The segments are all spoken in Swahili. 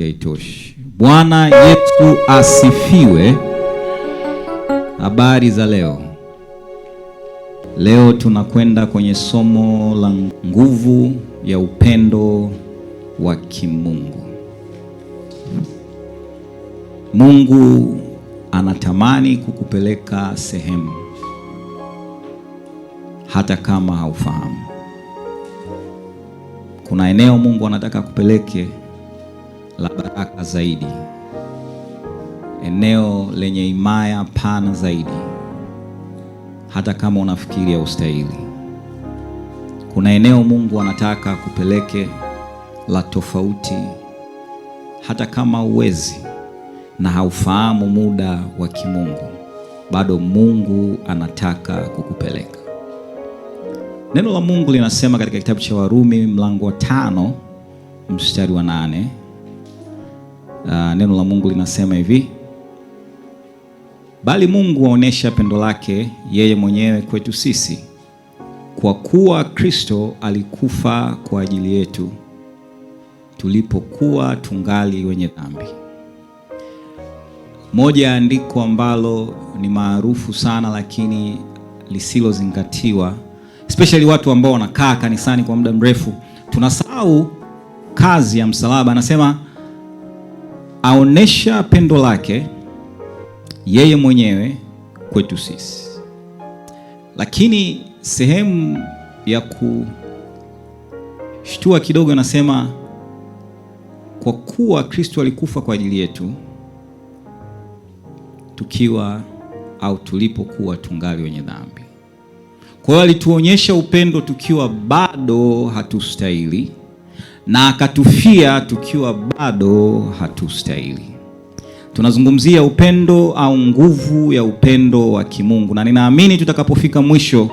sauti haitoshi. Bwana Yesu asifiwe. Habari za leo. Leo tunakwenda kwenye somo la nguvu ya upendo wa kimungu. Mungu anatamani kukupeleka sehemu hata kama haufahamu. Kuna eneo Mungu anataka kupeleke la baraka zaidi, eneo lenye himaya pana zaidi, hata kama unafikiria ustahili. Kuna eneo Mungu anataka kupeleke la tofauti, hata kama uwezi na haufahamu muda wa kimungu, bado Mungu anataka kukupeleka. Neno la Mungu linasema katika kitabu cha Warumi mlango wa 5 mstari wa 8. Neno la Mungu linasema hivi: bali Mungu aonesha pendo lake yeye mwenyewe kwetu sisi, kwa kuwa Kristo alikufa kwa ajili yetu tulipokuwa tungali wenye dhambi. Moja ya andiko ambalo ni maarufu sana lakini lisilozingatiwa, especially watu ambao wanakaa kanisani kwa muda mrefu, tunasahau kazi ya msalaba. Anasema aonesha pendo lake yeye mwenyewe kwetu sisi. Lakini sehemu ya kushtua kidogo anasema kwa kuwa Kristo alikufa kwa ajili yetu tukiwa au tulipokuwa tungali wenye dhambi. Kwa hiyo alituonyesha upendo tukiwa bado hatustahili, na akatufia tukiwa bado hatustahili. Tunazungumzia upendo au nguvu ya upendo wa kimungu, na ninaamini tutakapofika mwisho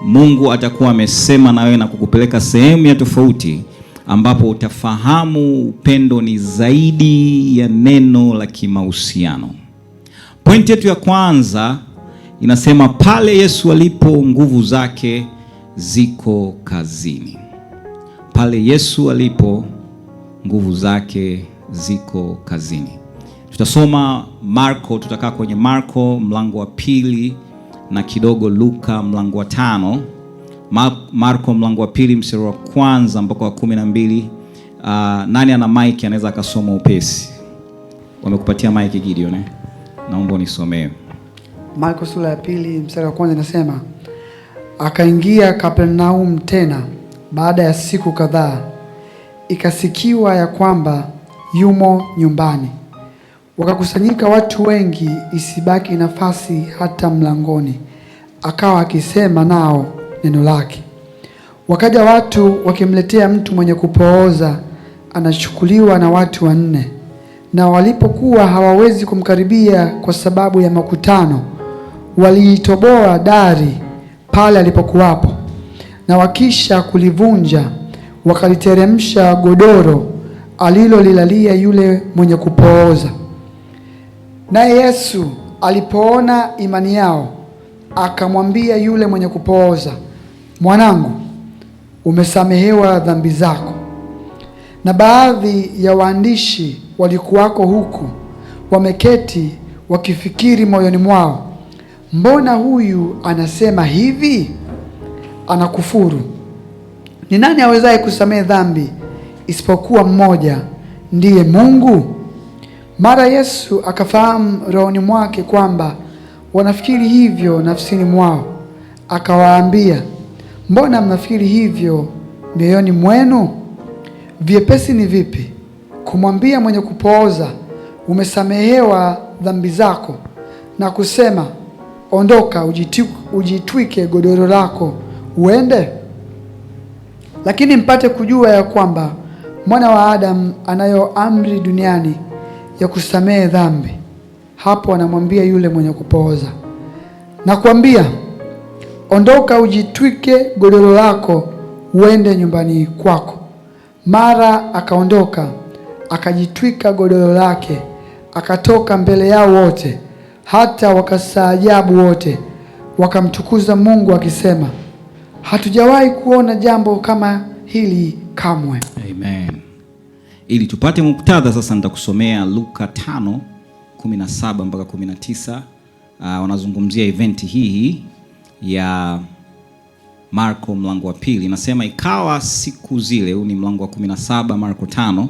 Mungu atakuwa amesema na wewe na kukupeleka sehemu ya tofauti ambapo utafahamu upendo ni zaidi ya neno la kimahusiano. Pointi yetu ya kwanza inasema pale Yesu alipo nguvu zake ziko kazini. Pale Yesu alipo nguvu zake ziko kazini. Tutasoma Marko, tutakaa kwenye Marko mlango wa 2 na kidogo Luka mlango wa 5. Marko mlango wa 2 mstari wa 1 mpaka wa 12. Nani ana mic anaweza akasoma upesi? Wamekupatia mic Gideon, naomba nisomee. Marko sura ya 2 mstari wa 1 inasema, akaingia Kapernaum tena baada ya siku kadhaa, ikasikiwa ya kwamba yumo nyumbani. Wakakusanyika watu wengi, isibaki nafasi hata mlangoni, akawa akisema nao neno lake. Wakaja watu wakimletea mtu mwenye kupooza, anachukuliwa na watu 4. Na walipokuwa hawawezi kumkaribia kwa sababu ya makutano, waliitoboa dari pale alipokuwapo, na wakisha kulivunja wakaliteremsha godoro alilolilalia yule mwenye kupooza. Naye Yesu alipoona imani yao, akamwambia yule mwenye kupooza, mwanangu, umesamehewa dhambi zako. Na baadhi ya waandishi walikuwako huku wameketi wakifikiri moyoni mwao, mbona huyu anasema hivi? Anakufuru. Ni nani awezaye kusamehe dhambi isipokuwa mmoja, ndiye Mungu? Mara Yesu akafahamu rohoni mwake kwamba wanafikiri hivyo nafsini mwao, akawaambia, mbona mnafikiri hivyo mioyoni mwenu? Vyepesi ni vipi kumwambia mwenye kupooza, umesamehewa dhambi zako, na kusema, ondoka, ujitwike godoro lako uende? Lakini mpate kujua ya kwamba Mwana wa Adamu anayo amri duniani ya kusamehe dhambi. Hapo anamwambia yule mwenye kupooza, nakwambia, ondoka, ujitwike godoro lako uende nyumbani kwako. Mara akaondoka, akajitwika godoro lake, akatoka mbele yao wote, hata wakastaajabu wote, wakamtukuza Mungu akisema, hatujawahi kuona jambo kama hili kamwe. Amen. Ili tupate muktadha sasa, nitakusomea Luka 5:17 mpaka 19. Wanazungumzia eventi hii ya Marko mlango wa pili. Nasema ikawa siku zile, huu ni mlango wa 17 Marko 5,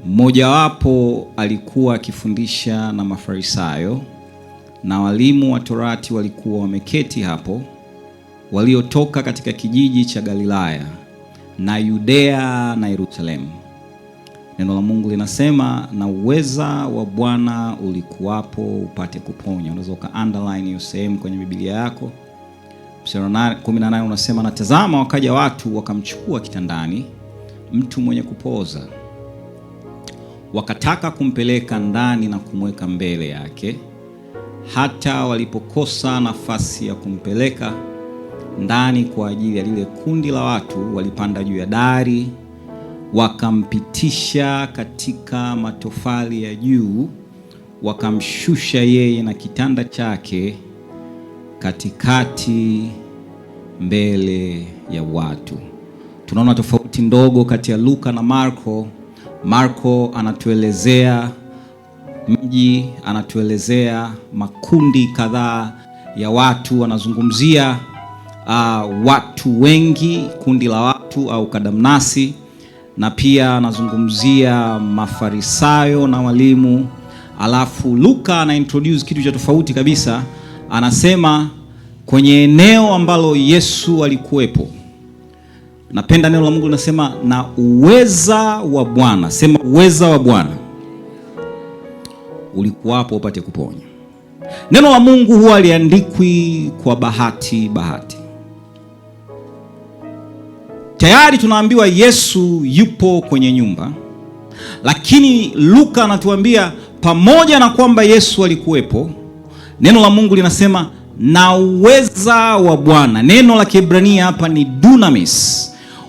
mmojawapo alikuwa akifundisha na Mafarisayo na walimu wa Torati walikuwa wameketi hapo, waliotoka katika kijiji cha Galilaya na Yudea na Yerusalemu. Neno la Mungu linasema na uweza wa Bwana ulikuwapo upate kuponya. Unaweza underline hiyo sehemu kwenye Biblia yako. Mstari 18 unasema na tazama, wakaja watu wakamchukua kitandani mtu mwenye kupoza, wakataka kumpeleka ndani na kumweka mbele yake. Hata walipokosa nafasi ya kumpeleka ndani kwa ajili ya lile kundi la watu, walipanda juu ya dari wakampitisha katika matofali ya juu, wakamshusha yeye na kitanda chake katikati mbele ya watu. Tunaona tofauti ndogo kati ya Luka na Marko. Marko anatuelezea mji, anatuelezea makundi kadhaa ya watu, anazungumzia watu wengi, kundi la watu au kadamnasi, na pia anazungumzia Mafarisayo na walimu. Alafu Luka ana introduce kitu cha tofauti kabisa, anasema kwenye eneo ambalo Yesu alikuwepo. Napenda neno la Mungu linasema na uweza wa Bwana, sema uweza wa Bwana ulikuwapo upate kuponya. Neno la Mungu huwa aliandikwi kwa bahati. Tayari tunaambiwa Yesu yupo kwenye nyumba, lakini Luka anatuambia pamoja na kwamba Yesu alikuwepo, neno la Mungu linasema na uweza wa Bwana. Neno la Kiebrania hapa ni dunamis.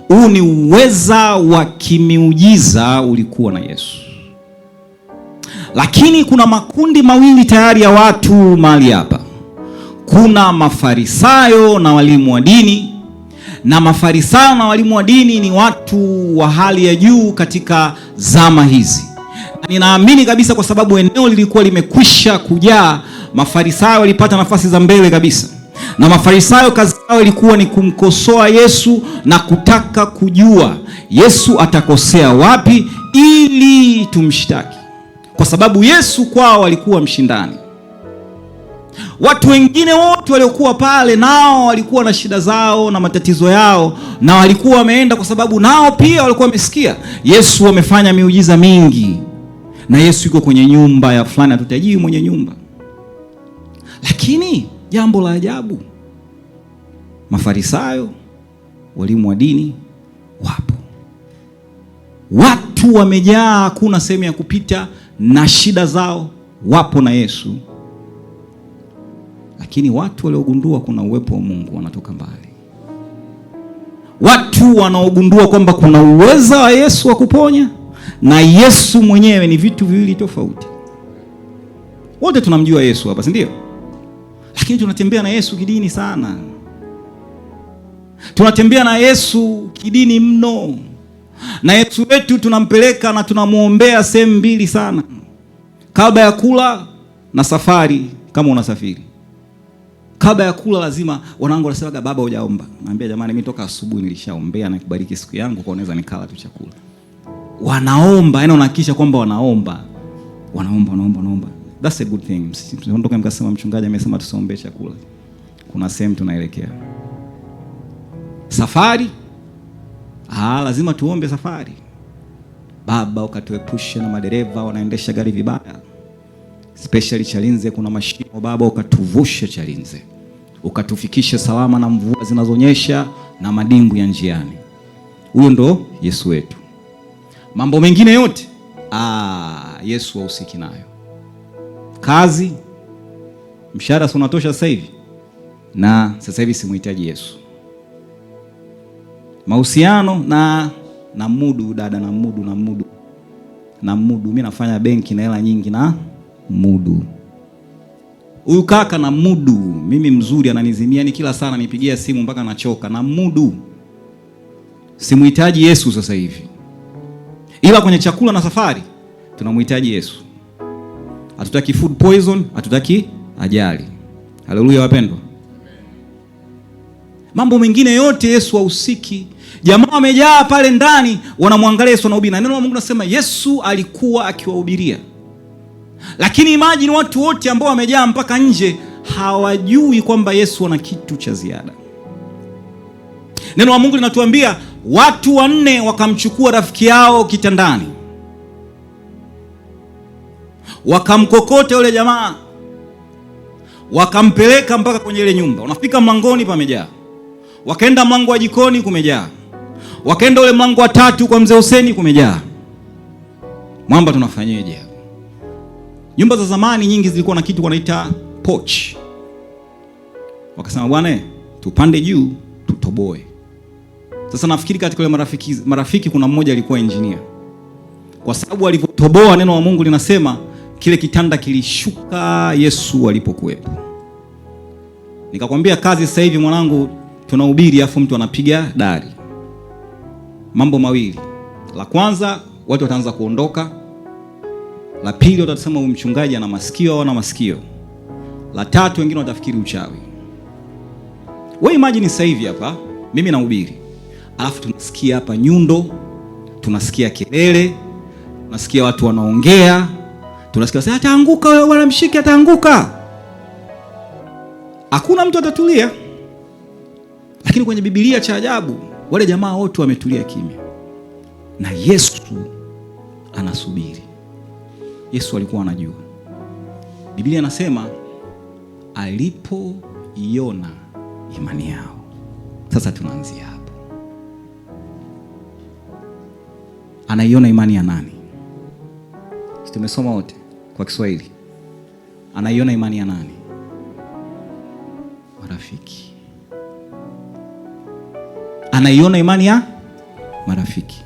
Huu ni uweza wa kimiujiza ulikuwa na Yesu. Lakini kuna makundi mawili tayari ya watu mahali hapa. Kuna Mafarisayo na walimu wa dini. Na Mafarisayo na walimu wa dini ni watu wa hali ya juu katika zama hizi. Na ninaamini kabisa kwa sababu eneo lilikuwa limekwisha kujaa, Mafarisayo walipata nafasi za mbele kabisa. Na Mafarisayo kazi yao ilikuwa ni kumkosoa Yesu na kutaka kujua Yesu atakosea wapi ili tumshtaki. Kwa sababu Yesu kwao alikuwa mshindani. Watu wengine wote waliokuwa pale nao walikuwa na shida zao na matatizo yao, na walikuwa wameenda kwa sababu nao pia walikuwa wamesikia Yesu amefanya miujiza mingi, na Yesu yuko kwenye nyumba ya fulani, hatutajui mwenye nyumba. Lakini jambo la ajabu, Mafarisayo, walimu wa dini wapo. Watu wamejaa, hakuna sehemu ya kupita, na shida zao wapo na Yesu. Lakini watu waliogundua kuna uwepo wa Mungu wanatoka mbali. Watu wanaogundua kwamba kuna uweza wa Yesu wa kuponya na Yesu mwenyewe ni vitu viwili tofauti. Wote tunamjua Yesu hapa, si ndio? Lakini tunatembea na Yesu kidini sana. Tunatembea na Yesu kidini mno. Na Yesu wetu tunampeleka na tunamuombea sehemu mbili sana. Kabla ya kula na safari, kama unasafiri. Kabla ya kula lazima, wanangu wanasema baba hujaomba. Naambia jamani, mimi toka asubuhi nilishaombea na kubariki siku yangu, kwa unaweza nikala tu chakula. Wanaomba, yani unahakikisha kwamba wanaomba. Wanaomba. That's a good thing. Tunatoka mkasema mchungaji amesema tusiombe chakula. Kuna sehemu tunaelekea. Safari? Lazima tuombe safari. Baba ukatuepushe na madereva wanaendesha gari vibaya. Especially Chalinze kuna mashimo, Baba ukatuvushe Chalinze. Ukatufikishe salama na mvua zinazonyesha na madimbu ya njiani. Huyo ndo Yesu wetu. Mambo mengine yote Yesu hahusiki nayo. Kazi, mshahara si unatosha sasa hivi, na sasa hivi simuhitaji Yesu. Mahusiano na mudu, dada, na mudu. Mimi nafanya benki na hela nyingi na mudu. Huyu kaka na mudu, mimi mzuri ananizimia ni kila sana nipigia simu mpaka nachoka na mudu. Simuhitaji Yesu sasa hivi. ila kwenye chakula na safari tunamhitaji Yesu. Hatutaki food poison, hatutaki ajali. Haleluya wapendwa. Mambo mengine yote Yesu hahusiki. Jamaa wamejaa pale ndani wanamwangalia Yesu anahubiri. Na neno la Mungu nasema Yesu alikuwa akiwahubiria. Lakini imagine watu wote ambao wamejaa mpaka nje hawajui kwamba Yesu ana kitu cha ziada. Neno la Mungu linatuambia watu 4 wakamchukua rafiki yao kitandani, wakamkokota yule jamaa, wakampeleka mpaka kwenye ile nyumba. Unafika mlangoni pamejaa, wakaenda mlango wa jikoni kumejaa, wakaenda ule mlango wa 3 kwa mzee Huseni kumejaa. Mwamba tunafanyeje? Nyumba za zamani nyingi zilikuwa na kitu wanaita porch. Wakasema bwana, tupande juu tutoboe. Sasa nafikiri katika wale marafiki kuna mmoja alikuwa engineer. Kwa sababu alivyotoboa, neno la Mungu linasema kile kitanda kilishuka Yesu alipokuwepo. Nikakwambia kazi sasa hivi mwanangu, tunahubiri afu mtu anapiga dari. Mambo mawili. La kwanza, watu wataanza kuondoka. La pili, watasema huyu mchungaji ana masikio au ana masikio. La tatu, wengine watafikiri uchawi. Wewe imagine sasa hivi hapa mimi nahubiri, alafu tunasikia hapa nyundo, tunasikia kelele, tunasikia watu wanaongea, tunasikia sasa ataanguka wewe bwana, mshike ataanguka. Hakuna mtu atatulia. Lakini kwenye Biblia cha ajabu, wale jamaa wote wametulia kimya. Na Yesu anasubiri. Yesu alikuwa anajua. Biblia inasema alipoiona imani yao. Sasa tunaanzia hapo. Anaiona imani ya nani? Tumesoma wote kwa Kiswahili. Anaiona imani ya nani? Marafiki. Anaiona imani ya marafiki.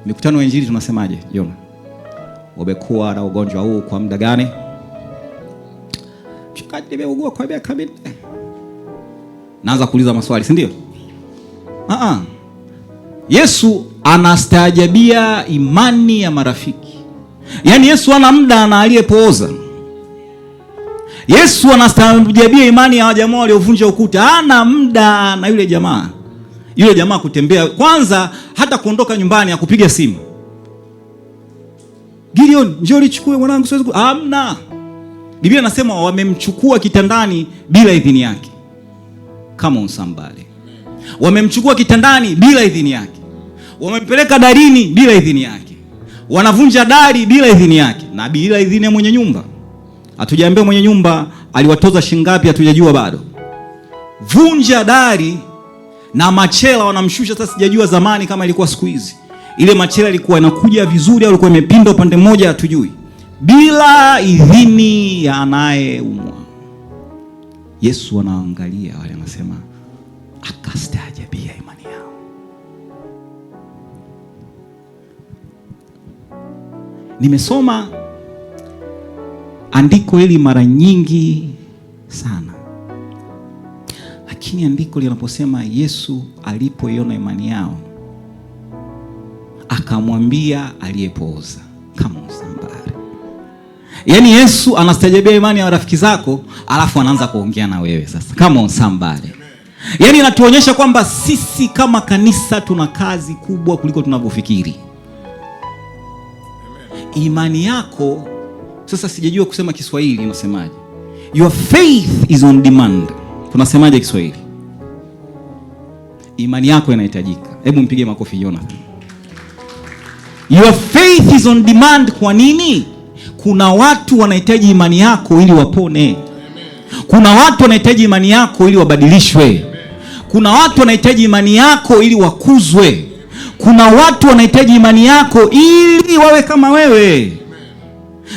Mikutano ya Injili tunasemaje? Yona, wamekuwa na ugonjwa huu kwa muda gani? Mchungaji, nimeugua kwa miaka 4. Naanza kuuliza maswali, si ndio? Yesu anastaajabia imani ya marafiki. Yaani Yesu ana muda na aliyepooza. Yesu anastaajabia imani ya jamaa waliovunja ukuta. Hana muda na yule jamaa. Yule jamaa kutembea kwanza, hata kuondoka nyumbani ya kupiga simu. Gideon, njoo nichukue mwanangu siwezi. Hamna. Biblia inasema wamemchukua kitandani bila idhini yake. Come on somebody. Wamemchukua kitandani bila idhini yake. Wamempeleka darini bila idhini yake. Wanavunja dari bila idhini yake na bila idhini ya mwenye nyumba. Hatujaambia mwenye nyumba aliwatoza shingapi, hatujajua bado. Vunja dari na machela wanamshusha. Sasa sijajua zamani kama ilikuwa siku hizi. Ile machela ilikuwa inakuja vizuri au ilikuwa imepinda upande mmoja, hatujui. Bila idhini ya anayeumwa. Yesu anaangalia wale, anasema akastaajabia imani yao. Nimesoma andiko hili mara nyingi sana. Lakini andiko linaposema Yesu alipoiona imani yao akamwambia aliyepooza, kama somebody. Yaani Yesu anastaajabia imani ya rafiki zako, alafu anaanza kuongea na wewe sasa, kama somebody. Yaani inatuonyesha kwamba sisi kama kanisa tuna kazi kubwa kuliko tunavyofikiri. Imani yako, sasa sijajua kusema Kiswahili unasemaje. Your faith is on demand. Tunasemaje Kiswahili? Imani yako inahitajika. Hebu mpige makofi Jonathan. Your faith is on demand. Kwa nini? Kuna watu wanahitaji imani yako ili wapone. Kuna watu wanahitaji imani yako ili wabadilishwe. Kuna watu wanahitaji imani yako ili wakuzwe. Kuna watu wanahitaji imani yako ili wawe kama wewe.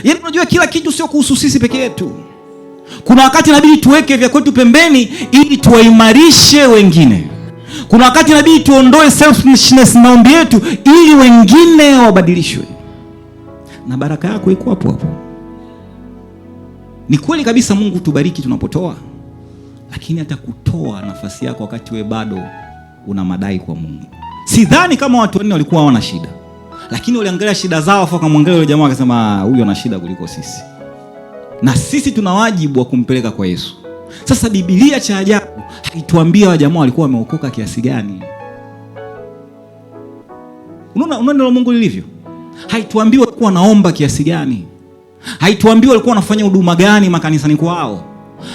Yaani unajua kila kitu sio kuhusu sisi peke yetu. Kuna wakati inabidi tuweke vya kwetu pembeni ili tuwaimarishe wengine. Kuna wakati inabidi tuondoe selfishness na maombi yetu ili wengine wabadilishwe. Na baraka yako iko hapo hapo. Ni kweli kabisa Mungu tubariki tunapotoa. Lakini hata kutoa nafasi yako wakati we bado una madai kwa Mungu. Sidhani kama watu wanne walikuwa hawana shida, lakini waliangalia shida zao, afu akamwangalia yule jamaa akasema, huyu ana shida kuliko sisi, na sisi tuna wajibu wa kumpeleka kwa Yesu. Sasa Biblia cha ajabu haituambia wa jamaa walikuwa wameokoka kiasi gani. Unaona neno la Mungu lilivyo? Haituambii walikuwa wanaomba kiasi gani, haituambii walikuwa wanafanya huduma gani makanisani kwao,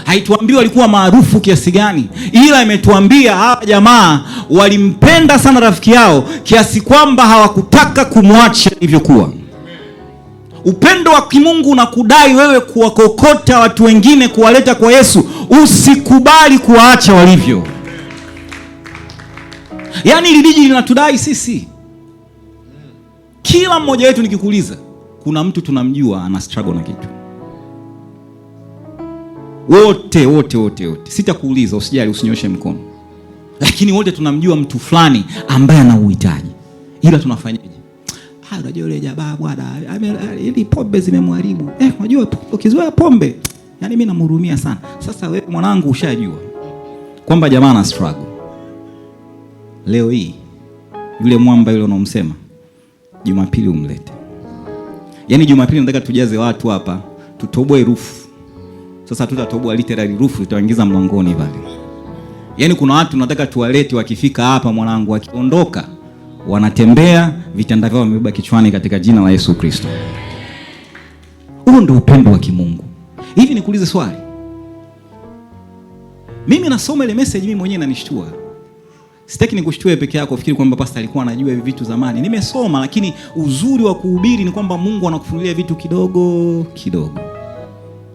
haituambii walikuwa maarufu kiasi gani, ila imetuambia hawa jamaa walimpenda sana rafiki yao kiasi kwamba hawakutaka kumwacha ilivyokuwa. Upendo wa kimungu unakudai wewe kuwakokota watu wengine kuwaleta kwa Yesu. Usikubali kuwaacha walivyo. Yaani hili diji linatudai sisi. Kila mmoja wetu nikikuuliza, kuna mtu tunamjua ana struggle na kitu. Wote. Sitakuuliza, usijali, usinyoshe mkono. Lakini wote tunamjua mtu fulani ambaye ana uhitaji. Ila tunafanyaje? Unajua yule jamaa bwana, ili pombe zimemharibu. Unajua ukizoea pombe, yani mimi namhurumia sana. Sasa wewe mwanangu ushajua kwamba jamaa ana struggle. Leo hii yule mwamba yule unaomsema, Jumapili umlete. Yaani Jumapili nataka tujaze watu hapa, tutoboe roof. Sasa tutatoboa literally roof, tutaingiza mlangoni pale. Yaani kuna watu nataka tuwalete, wakifika hapa mwanangu wakiondoka wanatembea vitanda vyao vimebeba kichwani katika jina la Yesu Kristo. Huo ndio upendo wa kimungu. Hivi nikuulize swali. Mimi nasoma ile message mimi mwenyewe inanishtua. Sitaki nikushtue peke yako ufikiri kwamba pastor alikuwa anajua hivi vitu zamani. Nimesoma, lakini uzuri wa kuhubiri ni kwamba Mungu anakufunulia vitu kidogo kidogo.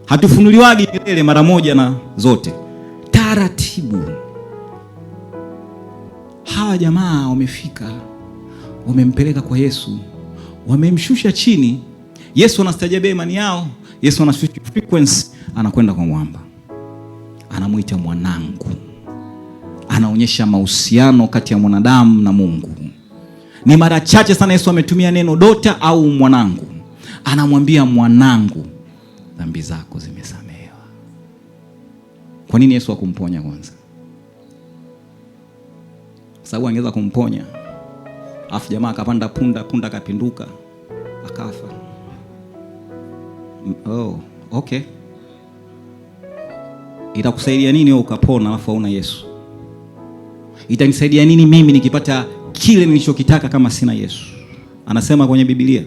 Hatufunuliwagi milele mara moja na zote. Taratibu. Hawa jamaa wamefika, wamempeleka kwa Yesu, wamemshusha chini. Yesu anastajabia imani yao. Yesu anashusha frequency, anakwenda kwa mwamba, anamuita mwanangu. Anaonyesha mahusiano kati ya mwanadamu na Mungu. Ni mara chache sana Yesu ametumia neno dota au mwanangu. Anamwambia mwanangu, dhambi zako zimesamehewa. Kwa nini Yesu hakumponya kwanza? Sababu angeweza kumponya, afu jamaa akapanda punda akapinduka, akafa. Okay. Itakusaidia nini wewe ukapona afu hauna Yesu? Itanisaidia nini mimi nikipata kile nilichokitaka kama sina Yesu? Anasema kwenye Biblia.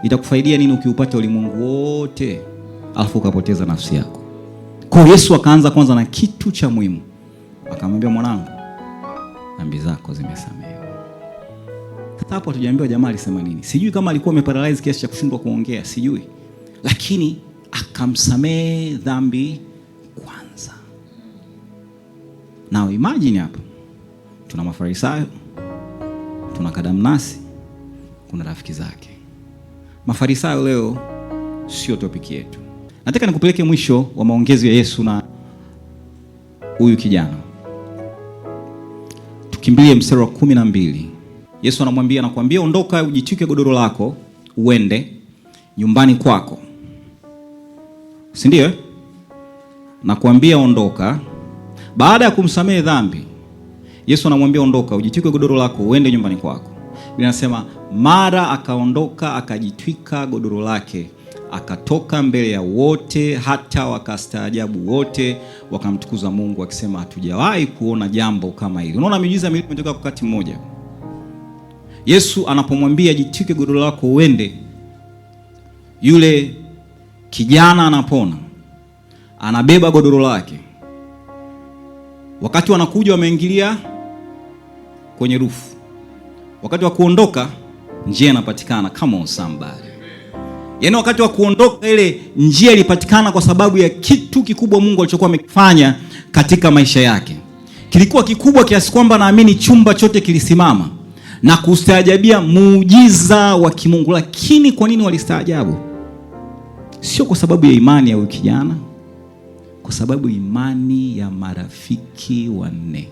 Itakufaidia nini ukiupata ulimwengu wote afu ukapoteza nafsi yako? Kwa Yesu akaanza kwanza na kitu cha muhimu. Akamwambia mwanangu, dhambi zako zimesamehewa. Sasa hapo hatujaambiwa jamaa alisema nini. Sijui kama alikuwa ameparalyze kiasi cha kushindwa kuongea, sijui. Lakini akamsamehe dhambi kwanza. Now imagine hapa. Tuna Mafarisayo, tuna kadamnasi, kuna rafiki zake. Mafarisayo leo sio topic yetu. Nataka nikupeleke mwisho wa maongezi ya Yesu na huyu kijana. Tukimbilie mstari wa 12. Yesu anamwambia, nakwambia ondoka, ujitwike godoro lako, uende nyumbani kwako. Si ndio? Nakwambia ondoka. Baada ya kumsamehe dhambi, Yesu anamwambia ondoka, ujitwike godoro lako, uende nyumbani kwako. Biblia inasema mara akaondoka akajitwika godoro lake, akatoka mbele ya wote, hata wakastaajabu wote, wakamtukuza Mungu akisema, hatujawahi kuona jambo kama hili. Unaona miujiza miwili imetoka kwa wakati mmoja. Yesu anapomwambia jitwike godoro lako uende, yule kijana anapona, anabeba godoro lake. Wakati wanakuja wameingilia kwenye rufu. Wakati wa kuondoka njia inapatikana. Come on somebody. Yaani wakati wa kuondoka ile njia ilipatikana kwa sababu ya kitu kikubwa Mungu alichokuwa amekifanya katika maisha yake. Kilikuwa kikubwa kiasi kwamba naamini chumba chote kilisimama na kustaajabia muujiza wa kimungu. Lakini kwa nini walistaajabu? Sio kwa sababu ya imani ya huyu kijana, kwa sababu imani ya marafiki wanne.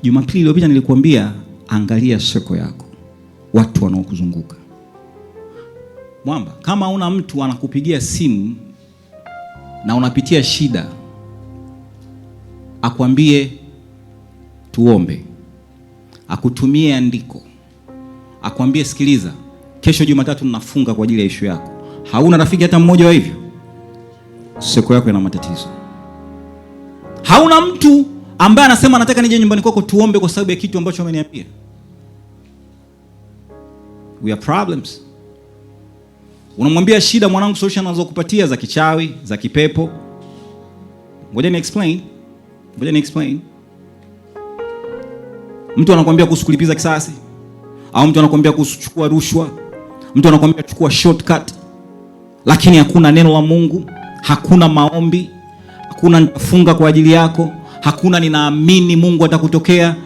Jumapili iliyopita nilikuambia angalia soko yako, watu wanaokuzunguka. Mwamba, kama una mtu anakupigia simu na unapitia shida, akwambie tuombe, akutumie andiko, akwambie sikiliza, kesho Jumatatu ninafunga kwa ajili ya issue yako. Hauna rafiki hata mmoja wa hivyo? Siku yako ina matatizo. Hauna mtu ambaye anasema nataka nije nyumbani kwako tuombe kwa sababu ya kitu ambacho ameniambia. We have problems. Unamwambia shida, mwanangu, solution anazokupatia za kichawi, za kipepo. Ngoja ni explain. Mtu anakuambia kuhusu kulipiza kisasi, au mtu anakuambia kuhusu kuchukua rushwa, mtu anakuambia chukua shortcut, lakini hakuna neno la Mungu, hakuna maombi, hakuna nitafunga kwa ajili yako, hakuna ninaamini Mungu atakutokea.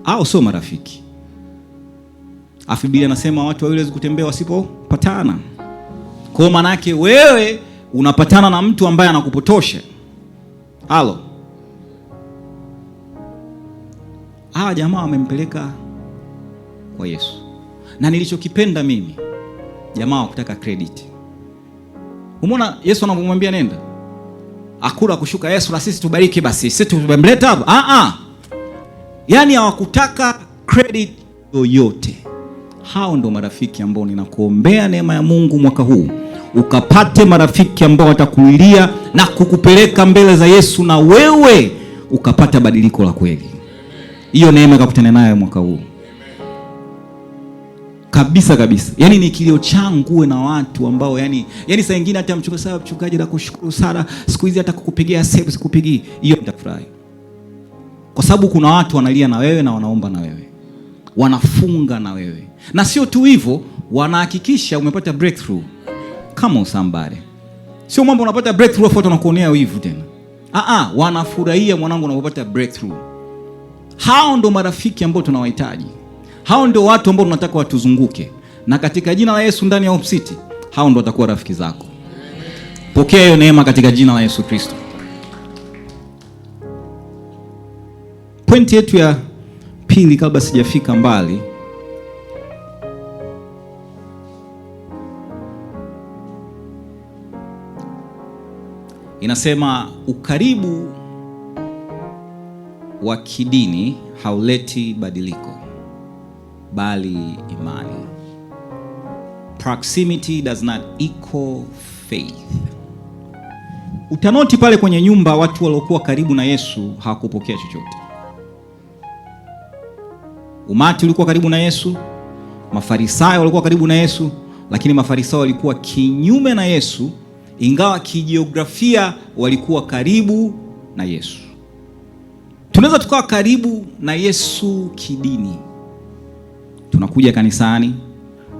Au sio marafiki? Afu Biblia anasema watu wawili hawawezi kutembea wasipopatana. Kwa maana yake wewe unapatana na mtu ambaye anakupotosha. Halo. Jamaa wamempeleka kwa Yesu. Na nilichokipenda mimi, jamaa wakutaka credit. Umeona Yesu anamwambia nenda. Akula kushuka Yesu, na sisi tubariki basi. Sisi tumemleta hapa. Yaani hawakutaka credit yoyote. Hao ndo marafiki ambao ninakuombea neema ya Mungu mwaka huu ukapate marafiki ambao watakulia na kukupeleka mbele za Yesu, na wewe ukapata badiliko la kweli. Hiyo neema ikakutana nayo mwaka huu. Kabisa. Yaani ni kilio changu na watu ambao yani saa nyingine hata mchungaji na kushukuru sana, siku hizi hata kukupigia simu sikupigii. Hiyo nitafurahi. Kwa sababu kuna watu wanalia na wewe na wanaomba na wewe. Wanafunga na wewe. Na sio tu hivyo, wanahakikisha umepata breakthrough. Kama somebody. Sio mambo unapata breakthrough afu wanakuonea wivu tena. Wanafurahia mwanangu unapopata breakthrough. Hao ndo marafiki ambao tunawahitaji. Hao ndio watu ambao tunataka watuzunguke. Na katika jina la Yesu ndani ya Hope City, hao ndio watakuwa rafiki zako. Pokea hiyo neema katika jina la Yesu Kristo. Pointi yetu ya pili kabla sijafika mbali, inasema ukaribu wa kidini hauleti badiliko, bali imani. Proximity does not equal faith. Utanoti pale kwenye nyumba, watu waliokuwa karibu na Yesu hawakupokea chochote. Umati ulikuwa karibu na Yesu, Mafarisayo walikuwa karibu na Yesu, lakini Mafarisayo walikuwa kinyume na Yesu, ingawa kijiografia walikuwa karibu na Yesu. Tunaweza tukawa karibu na Yesu kidini. Tunakuja kanisani,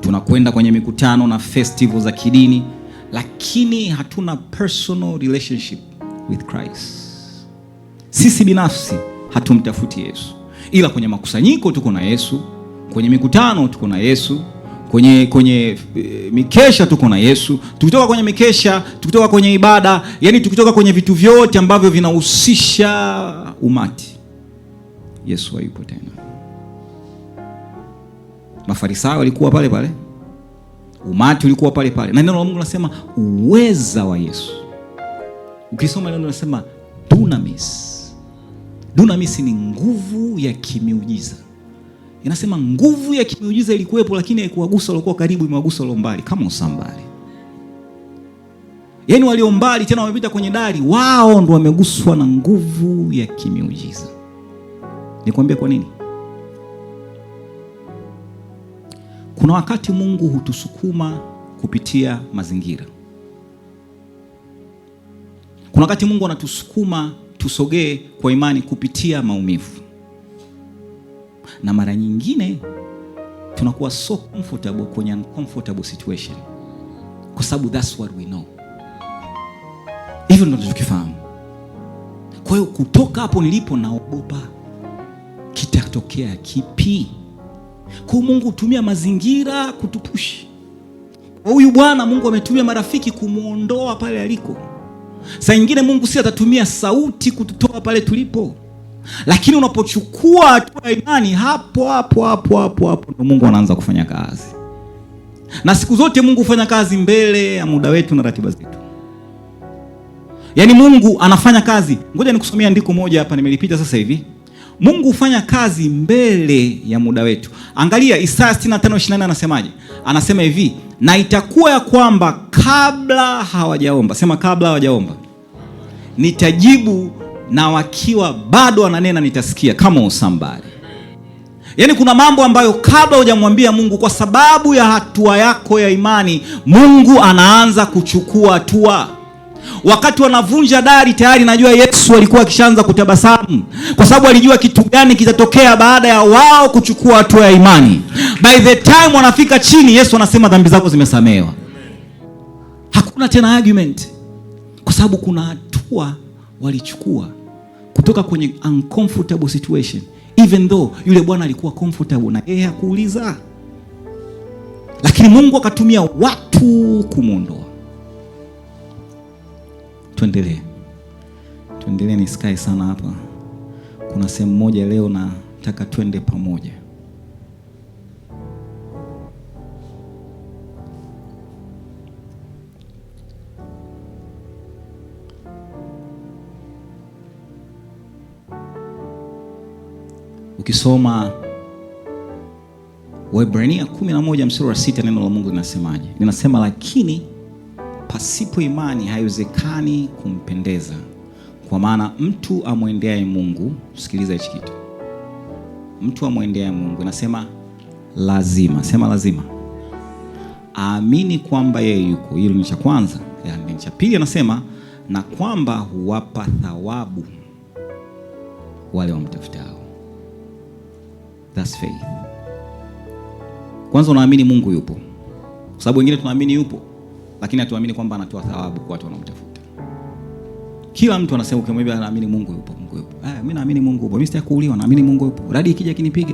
tunakwenda kwenye mikutano na festival za kidini, lakini hatuna personal relationship with Christ. Sisi binafsi hatumtafuti Yesu. Ila kwenye makusanyiko tuko na Yesu, kwenye mikutano tuko na Yesu, kwenye mikesha tuko na Yesu. Tukitoka kwenye mikesha, tukitoka kwenye ibada, yani tukitoka kwenye vitu vyote ambavyo vinahusisha umati, Yesu hayupo tena. Mafarisayo walikuwa pale pale, umati ulikuwa pale pale. Na neno la Mungu linasema uweza wa Yesu. Ukisoma neno linasema dunamis. Dunamis ni nguvu ya kimiujiza. Inasema nguvu ya kimiujiza ilikuwepo, lakini haikuwagusa waliokuwa karibu, imewagusa walio mbali. Kama usambali. Yaani walio mbali tena wamepita kwenye dari, wao ndo wameguswa na nguvu ya kimiujiza. Nikwambia kwa nini? Kuna wakati Mungu hutusukuma kupitia mazingira. Kuna wakati Mungu anatusukuma tusogee kwa imani kupitia maumivu. Na mara nyingine tunakuwa so comfortable kwenye uncomfortable situation, kwa sababu that's what we know. Hivyo ndio tunachokifahamu. Kwa hiyo kutoka hapo nilipo naogopa kitatokea kipi. Kwa Mungu hutumia mazingira kutupushi. Kwa huyu bwana Mungu ametumia marafiki kumuondoa pale aliko. Saa nyingine Mungu si atatumia sauti kututoa pale tulipo. Lakini unapochukua hatua ya imani, hapo ndio Mungu anaanza kufanya kazi. Na siku zote Mungu hufanya kazi mbele ya muda wetu na ratiba zetu. Yaani Mungu anafanya kazi. Ngoja nikusomea andiko moja hapa, nimelipita sasa hivi. Mungu hufanya kazi mbele ya muda wetu. Angalia Isaya 65:24 anasemaje? Anasema hivi, na itakuwa ya kwamba kabla hawajaomba, sema kabla hawajaomba, nitajibu, na wakiwa bado wananena nitasikia. Kama usambali. Yaani kuna mambo ambayo kabla hujamwambia Mungu, kwa sababu ya hatua yako ya imani, Mungu anaanza kuchukua hatua. Wakati wanavunja dari tayari najua Yesu alikuwa akishaanza kutabasamu, kwa sababu alijua kitu gani kitatokea baada ya wao kuchukua hatua ya imani. By the time wanafika chini, Yesu anasema dhambi zako zimesamehewa. Hakuna tena argument, kwa sababu kuna hatua walichukua kutoka kwenye uncomfortable situation, even though yule bwana alikuwa comfortable na yeye hakuuliza, lakini Mungu akatumia watu kumuondoa. Tuendelee nisikae sana hapa. Kuna sehemu moja leo nataka twende pamoja. Ukisoma Waebrania 11 mstari wa 6, neno la Mungu linasemaje? Linasema, lakini pasipo imani haiwezekani kumpendeza, kwa maana mtu amwendeaye Mungu, sikiliza hichi kitu, mtu amwendeaye Mungu, inasema lazima, sema lazima, aamini kwamba yeye yuko. Hilo ni cha kwanza. Yani cha pili anasema, na kwamba huwapa thawabu wale wamtafutao. That's faith. Kwanza unaamini Mungu yupo, kwa sababu wengine tunaamini yupo lakini hatuamini kwamba anatoa thawabu kwa watu wanaomtafuta. Kila mtu anasema ukimwambia anaamini Mungu yupo, Mungu yupo. Mimi naamini Mungu yupo. Mimi sitaki kuuliwa, naamini Mungu yupo. Radi ikija kinipiga.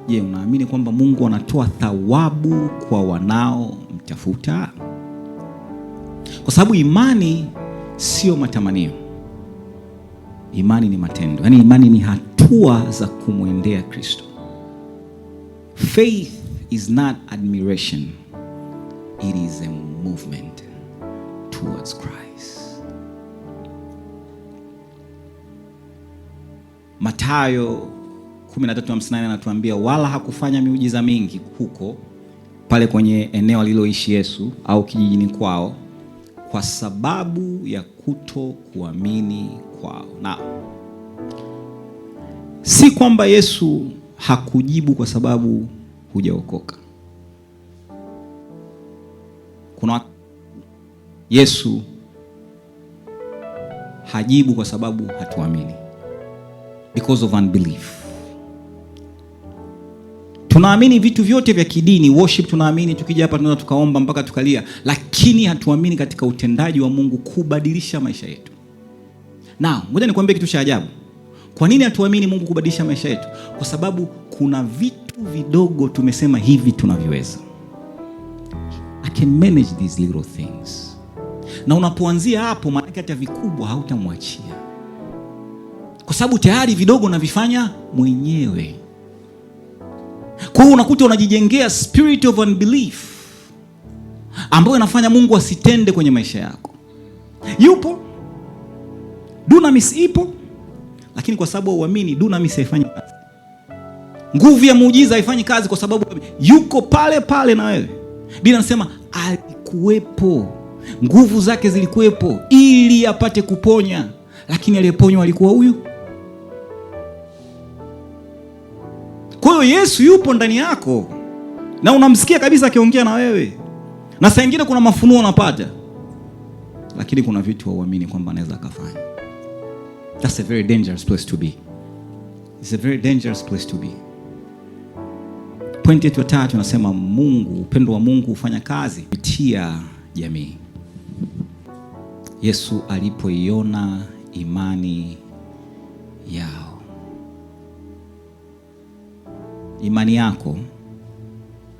Je, unaamini kwamba Mungu anatoa thawabu kwa wanaomtafuta? Kwa sababu imani sio matamanio. Imani ni matendo. Yaani imani ni hatua za kumwendea Kristo. Faith is not admiration. It is a movement towards Christ. Mathayo 13:58 anatuambia, wala hakufanya miujiza mingi huko pale kwenye eneo aliloishi Yesu au kijijini kwao, kwa sababu ya kuto kuamini kwao. Na si kwamba Yesu hakujibu kwa sababu hujaokoka. Kuna Yesu hajibu kwa sababu hatuamini, because of unbelief. Tunaamini vitu vyote vya kidini, worship tunaamini, tukija hapa tunaweza tukaomba mpaka tukalia, lakini hatuamini katika utendaji wa Mungu kubadilisha maisha yetu. Na ngoja nikwambie kitu cha ajabu. Kwa nini hatuamini Mungu kubadilisha maisha yetu? Kwa sababu kuna vitu vidogo tumesema hivi tunaviweza. I can manage these little things. Na unapoanzia hapo, maana hata vikubwa hautamwachia, kwa sababu tayari vidogo unavifanya mwenyewe. Kwa hiyo unakuta unajijengea spirit of unbelief ambayo inafanya Mungu asitende kwenye maisha yako. Yupo, dunamis ipo, lakini kwa sababu hauamini, dunamis haifanyi kazi. Nguvu ya muujiza haifanyi kazi kwa sababu yuko pale pale na wewe. Biblia inasema alikuwepo, nguvu zake zilikuwepo ili apate kuponya, lakini aliyeponywa alikuwa huyu. Kwa hiyo Yesu yupo ndani yako na unamsikia kabisa akiongea na wewe. Na saa nyingine kuna mafunuo unapata, lakini kuna vitu hauamini kwamba anaweza akafanya. That's a very dangerous place to be. It's a very dangerous place to be. Point yetu ya tatu nasema Mungu, upendo wa Mungu hufanya kazi kupitia jamii. Yesu alipoiona imani yao. Imani yako,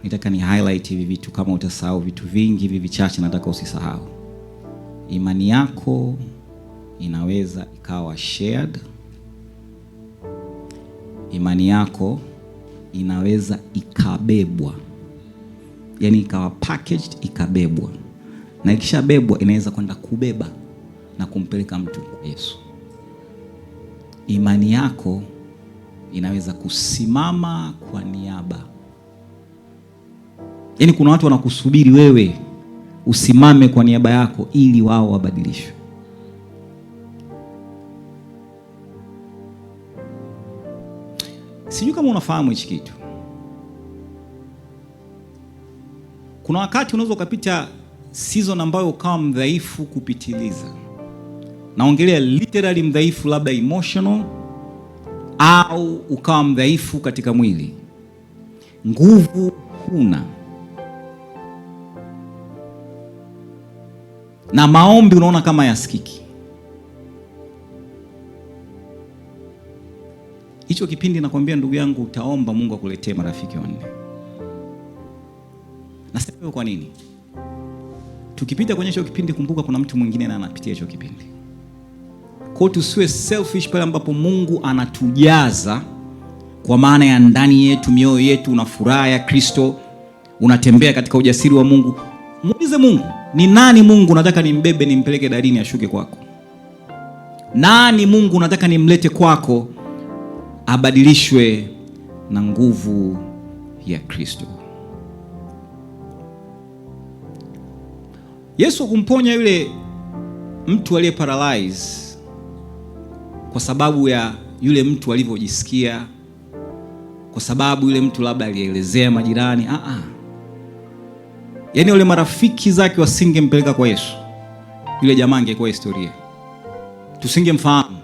nitaka ni highlight hivi vitu, kama utasahau vitu vingi hivi vichache nataka usisahau. Imani yako inaweza ikawa shared. Imani yako inaweza ikabebwa, yani ikawa packaged, ikabebwa, na ikishabebwa inaweza kwenda kubeba na kumpeleka mtu kwa Yesu. Imani yako inaweza kusimama kwa niaba. Yaani kuna watu wanakusubiri wewe usimame kwa niaba yako ili wao wabadilishwe. Sijui kama unafahamu hichi kitu. Kuna wakati unaweza ukapita season ambayo ukawa mdhaifu kupitiliza. Naongelea literally mdhaifu, labda emotional, au ukawa mdhaifu katika mwili. Nguvu huna. Na maombi unaona kama yasikiki. Hicho kipindi nakwambia ndugu yangu, utaomba Mungu akuletee marafiki wanne. Nasema kwa nini? Tukipita kwenye hicho kipindi, kumbuka kuna mtu mwingine na anapitia hicho kipindi. Kwa tusiwe selfish pale ambapo Mungu anatujaza kwa maana ya ndani yetu, mioyo yetu na furaha ya Kristo, unatembea katika ujasiri wa Mungu. Muulize Mungu, ni nani Mungu nataka nimbebe nimpeleke darini ashuke kwako? Nani Mungu nataka nimlete kwako abadilishwe na nguvu ya Kristo? Yesu kumponya yule mtu aliye paralyze kwa sababu ya yule mtu alivyojisikia, kwa sababu yule mtu labda alielezea majirani. Yaani wale marafiki zake wasingempeleka kwa Yesu, yule jamaa angekuwa historia. Tusingemfahamu,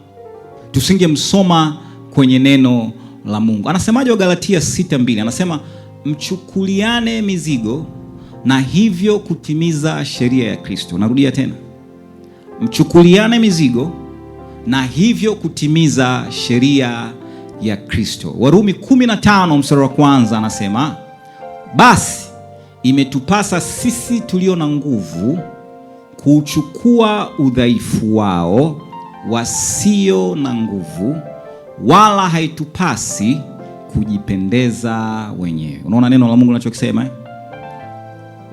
tusingemsoma kwenye neno la Mungu. Anasemaje wa Galatia 6:2? Anasema mchukuliane mizigo na hivyo kutimiza sheria ya Kristo. Narudia tena. Mchukuliane mizigo na hivyo kutimiza sheria ya Kristo. Warumi 15 mstari wa kwanza anasema, basi imetupasa sisi tulio na nguvu kuchukua udhaifu wao wasio na nguvu, wala haitupasi kujipendeza wenyewe. Unaona neno la Mungu linachokisema?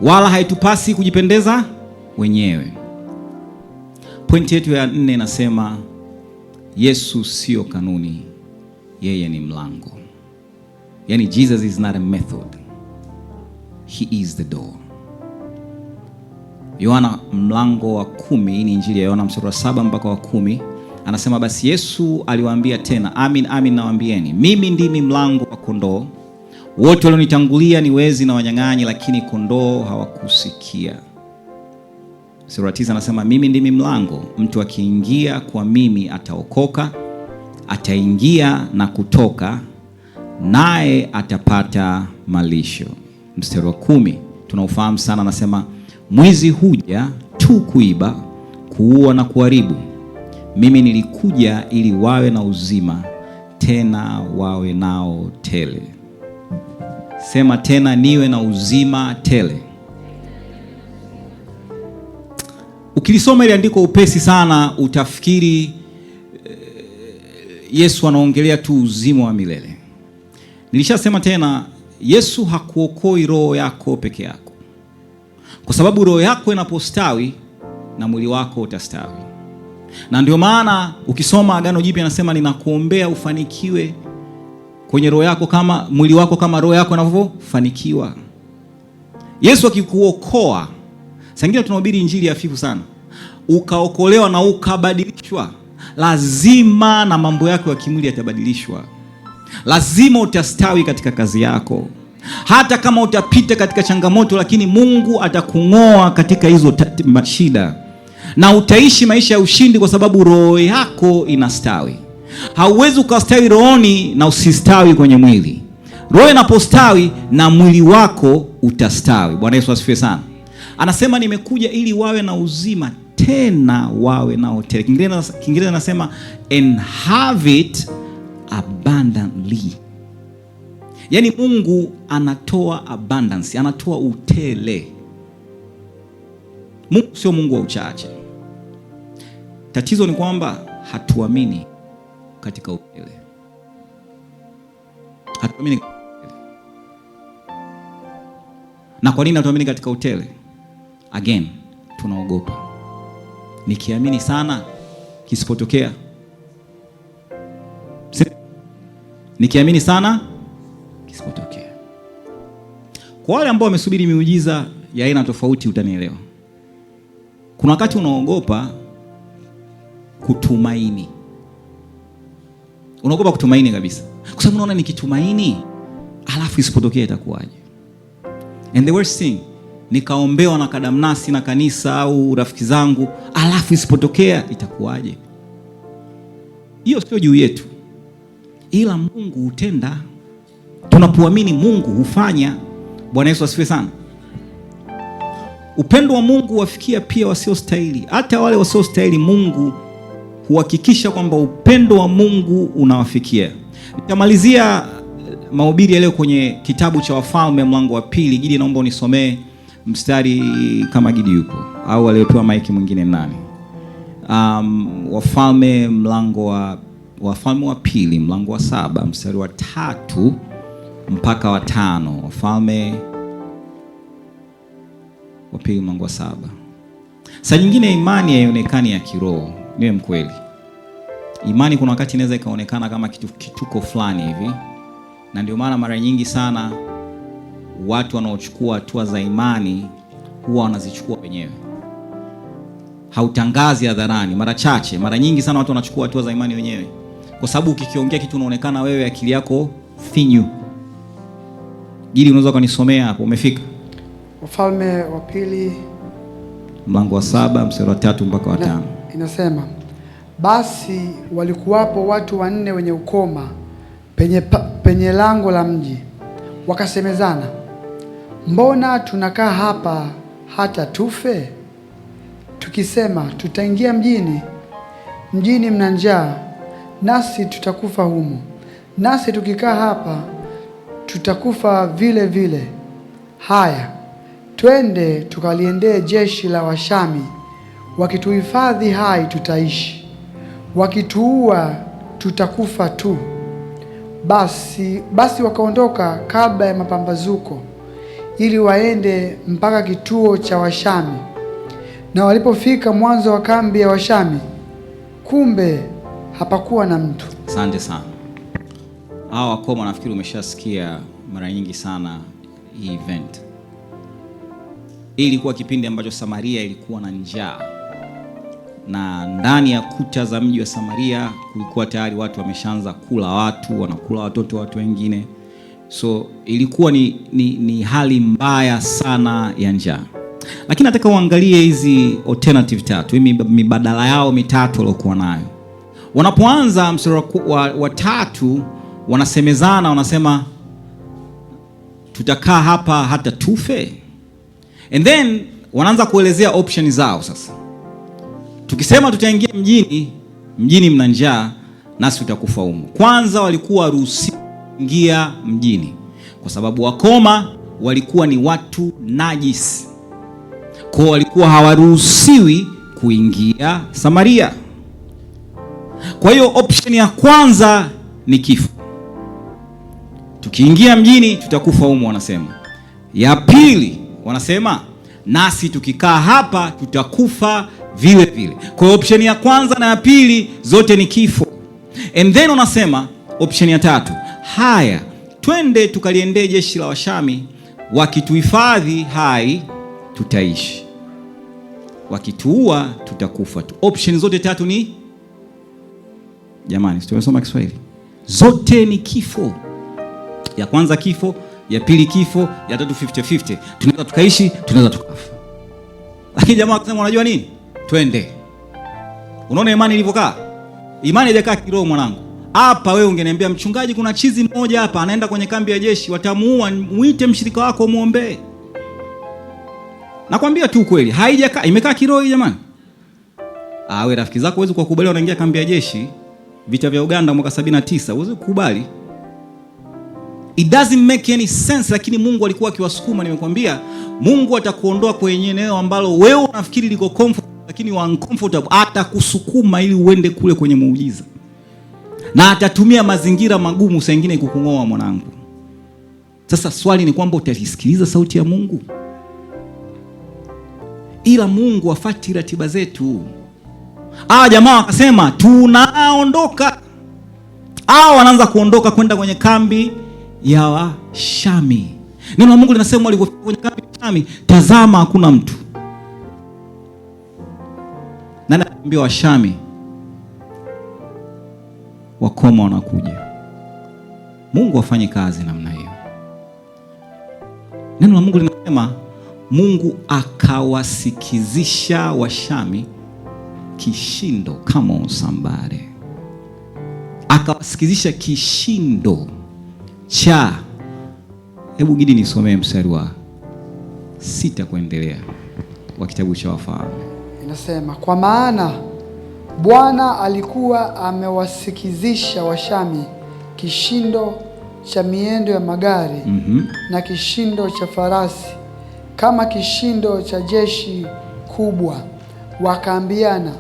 Wala haitupasi kujipendeza wenyewe. Pointi yetu ya 4 inasema Yesu sio kanuni, yeye ni mlango. Yani Jesus is not a method. He is the door. Yohana mlango wa 10, hii ni Injili ya Yohana mstari wa 7 mpaka wa 10. Anasema basi Yesu aliwaambia tena, amin amin nawaambieni, mimi ndimi mlango wa kondoo. Wote walionitangulia ni wezi na wanyang'anyi, lakini kondoo hawakusikia. Sura 9 anasema mimi ndimi mlango, mtu akiingia kwa mimi ataokoka, ataingia na kutoka, naye atapata malisho. Mstari wa 10 tunaufahamu sana, anasema mwizi huja tu kuiba, kuua na kuharibu. Mimi nilikuja ili wawe na uzima, tena wawe nao tele. Sema tena, niwe na uzima tele. Ukilisoma ile andiko upesi sana utafikiri Yesu anaongelea tu uzima wa milele. Nilishasema tena, Yesu hakuokoi roho yako peke yako, kwa sababu roho yako inapostawi na mwili wako utastawi. Na ndio maana ukisoma Agano Jipya anasema ninakuombea ufanikiwe kwenye roho yako kama mwili wako kama roho yako inavyofanikiwa. Yesu akikuokoa, sangine tunahubiri injili hafifu sana, ukaokolewa na ukabadilishwa, lazima na mambo yako ya kimwili yatabadilishwa. Lazima utastawi katika kazi yako. Hata kama utapita katika changamoto, lakini Mungu atakung'oa katika hizo shida, na utaishi maisha ya ushindi kwa sababu roho yako inastawi. Hauwezi ukastawi rohoni na usistawi kwenye mwili. Roho inapostawi na mwili wako utastawi. Bwana Yesu asifiwe sana. Anasema nimekuja ili wawe na uzima, tena wawe nao tele. Kiingereza anasema and have it abundantly. Yaani Mungu anatoa abundance, anatoa utele. Mungu sio Mungu wa uchache. Tatizo ni kwamba hatuamini katika utele. Hatuamini katika utele. Na kwa nini hatuamini katika utele? Again, tunaogopa. Nikiamini sana kisipotokea. nikiamini sana kisipotokea. Kwa wale ambao wamesubiri miujiza ya aina tofauti, utanielewa. Kuna wakati unaogopa kutumaini. Unaogopa kutumaini kabisa, kwa sababu unaona nikitumaini alafu isipotokea itakuwaje? And the worst thing, nikaombewa na kadamnasi na kanisa au rafiki zangu alafu isipotokea itakuwaje? Hiyo sio juu yetu, ila Mungu hutenda. Tunapoamini Mungu hufanya. Bwana Yesu asifiwe sana. Upendo wa Mungu wafikia pia wasiostahili. Hata wale wasiostahili Mungu huhakikisha kwamba upendo wa Mungu unawafikia. Nitamalizia mahubiri leo kwenye kitabu cha Wafalme mlango wa 2. Gidi, naomba unisomee mstari, kama Gidi yupo au aliyopewa maiki mwingine nani? Wafalme wa 2 mlango wa 7 mstari wa 3 mpaka wa 5. Wafalme wa 2 mlango wa 7. Saa nyingine imani haionekani ya kiroho. Niwe mkweli, imani kuna wakati inaweza ikaonekana kama kituko fulani hivi, na ndio maana mara nyingi sana watu wanaochukua hatua za imani huwa wanazichukua wenyewe, hautangazi hadharani. Mara nyingi sana watu wanachukua hatua za imani wenyewe, kwa sababu ukikiongea kitu unaonekana wewe akili yako finyu. Gili, unaweza kunisomea hapo? Umefika Wafalme wa 2 mlango wa 7 mstari wa 3 mpaka wa 5. Inasema, basi walikuwapo watu 4 wenye ukoma penye lango la mji, wakasemezana, mbona tunakaa hapa hata tufe? Tukisema tutaingia mjini mna njaa, nasi tutakufa humo, nasi tukikaa hapa tutakufa vile vile. Haya, twende tukaliendee jeshi la Washami, wakituhifadhi hai tutaishi, wakituua tutakufa tu. Basi wakaondoka kabla ya mapambazuko, ili waende mpaka kituo cha Washami. Na walipofika mwanzo wa kambi ya Washami, kumbe hapakuwa na mtu. Asante sana. Hawa wakoma, nafikiri umeshasikia mara nyingi sana hii event. Hii ilikuwa kipindi ambacho Samaria ilikuwa na njaa, na ndani ya kuta za mji wa Samaria kulikuwa tayari watu wameshaanza kula watu, wanakula watoto watu wengine. So ilikuwa ni hali mbaya sana ya njaa. Lakini nataka uangalie hizi alternative 3, hii mibadala yao mitatu waliokuwa nayo. Wanapoanza mstari wa 3, wanasemezana, wanasema tutakaa hapa hata tufe. And then wanaanza kuelezea option zao. Sasa tukisema tutaingia mjini mna njaa, nasi tutakufa humo. Kwanza walikuwa ruhusi kuingia mjini, kwa sababu wakoma walikuwa ni watu najisi, kwa walikuwa hawaruhusiwi kuingia Samaria. Kwa hiyo option ya kwanza ni kifo, tukiingia mjini tutakufa humo, wanasema. Ya pili wanasema nasi tukikaa hapa tutakufa vile vile. Kwa hiyo option ya kwanza na ya pili zote ni kifo. And then wanasema option ya 3, haya, twende tukaliendee jeshi la Washami, wakituhifadhi hai tutaishi, wakituua tutakufa tu. Option zote 3 ni, jamani, tumesoma Kiswahili, zote ni kifo. Ya kwanza kifo, ya pili kifo, ya 3 50-50. Tunaweza tukaishi, tunaweza tukafa. Lakini jamaa akasema, unajua nini? Twende. Unaona imani ilivyokaa? Imani haijakaa kiroho mwanangu. Hapa wewe ungeniambia, mchungaji, kuna chizi mmoja hapa anaenda kwenye kambi ya jeshi, watamuua, muite mshirika wako muombe. Nakwambia tu kweli, haijakaa, imekaa kiroho jamani. Wewe rafiki zako huwezi kukubali wanaingia kambi ya jeshi, vita vya Uganda mwaka 79, huwezi kukubali. It doesn't make any sense. Lakini Mungu alikuwa akiwasukuma. Nimekwambia Mungu atakuondoa kwenye eneo ambalo wewe unafikiri liko comfortable, lakini wa uncomfortable. Atakusukuma ili uende kule kwenye muujiza, na atatumia mazingira magumu saa nyingine kukung'oa mwanangu. Sasa swali ni kwamba utaisikiliza sauti ya Mungu? Ila Mungu afuati ratiba zetu. Jamaa wakasema tunaondoka. Hao wanaanza kuondoka kwenda kwenye kambi ya Washami. Neno la Mungu linasema walipofika kwenye kambi ya Washami, tazama hakuna mtu. Nani anaambia Washami wakoma wanakuja? Mungu afanye kazi namna hiyo. Neno la Mungu linasema Mungu akawasikizisha Washami kishindo kama usambare. Akawasikizisha kishindo cha, hebu Gidi nisomee mstari wa 6 kuendelea wa kitabu cha Wafalme. Inasema, kwa maana Bwana alikuwa amewasikizisha Washami kishindo cha miendo ya magari na kishindo cha farasi, kama kishindo cha jeshi kubwa. Wakaambiana,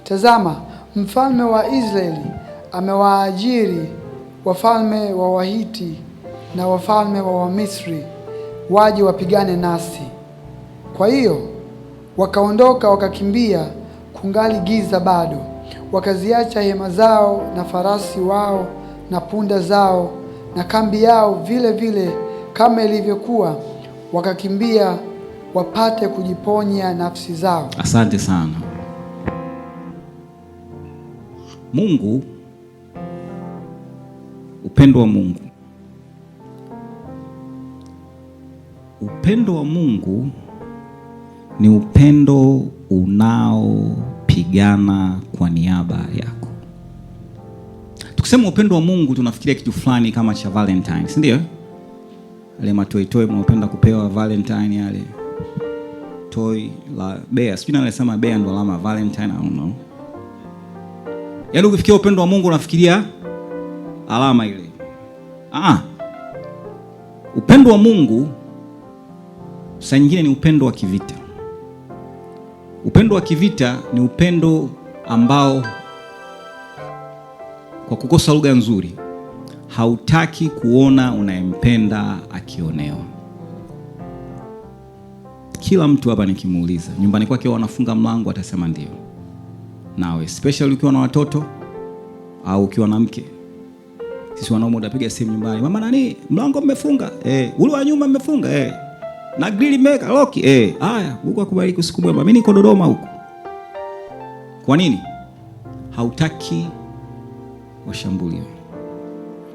tazama, mfalme wa Israeli amewaajiri wafalme wa Wahiti na wafalme wa Wamisri waje wapigane nasi. Kwa hiyo wakaondoka wakakimbia, kungali giza bado. Wakaziacha hema zao na farasi wao na punda zao na kambi yao vile vile kama ilivyokuwa, wakakimbia wapate kujiponya nafsi zao. Asante sana. Mungu, upendo wa Mungu. Upendo wa Mungu ni upendo unaopigana kwa niaba yako. Tukisema upendo wa Mungu tunafikiria kitu fulani kama cha Valentine, si ndio? Ale matoitoe mnapenda kupewa Valentine, yale toy la bea. Sijui nani anasema bea ndo alama Valentine, I don't know. Yaani ukifikiria upendo wa Mungu unafikiria alama ile. Upendo wa Mungu saa nyingine ni upendo wa kivita. Upendo wa kivita ni upendo ambao, kwa kukosa lugha nzuri, hautaki kuona unayempenda akionewa. Kila mtu hapa nikimuuliza nyumbani kwake wanafunga mlango atasema ndio. Nawe especially ukiwa na watoto au ukiwa na mke, sisi wanaume utapiga simu nyumbani, mama nani, mlango mmefunga? Ule wa nyuma mmefunga? Na grill mmeweka lock? Haya, Mungu akubariki, usiku mwema, mimi niko Dodoma huko. Kwa nini? Hautaki washambuliwe.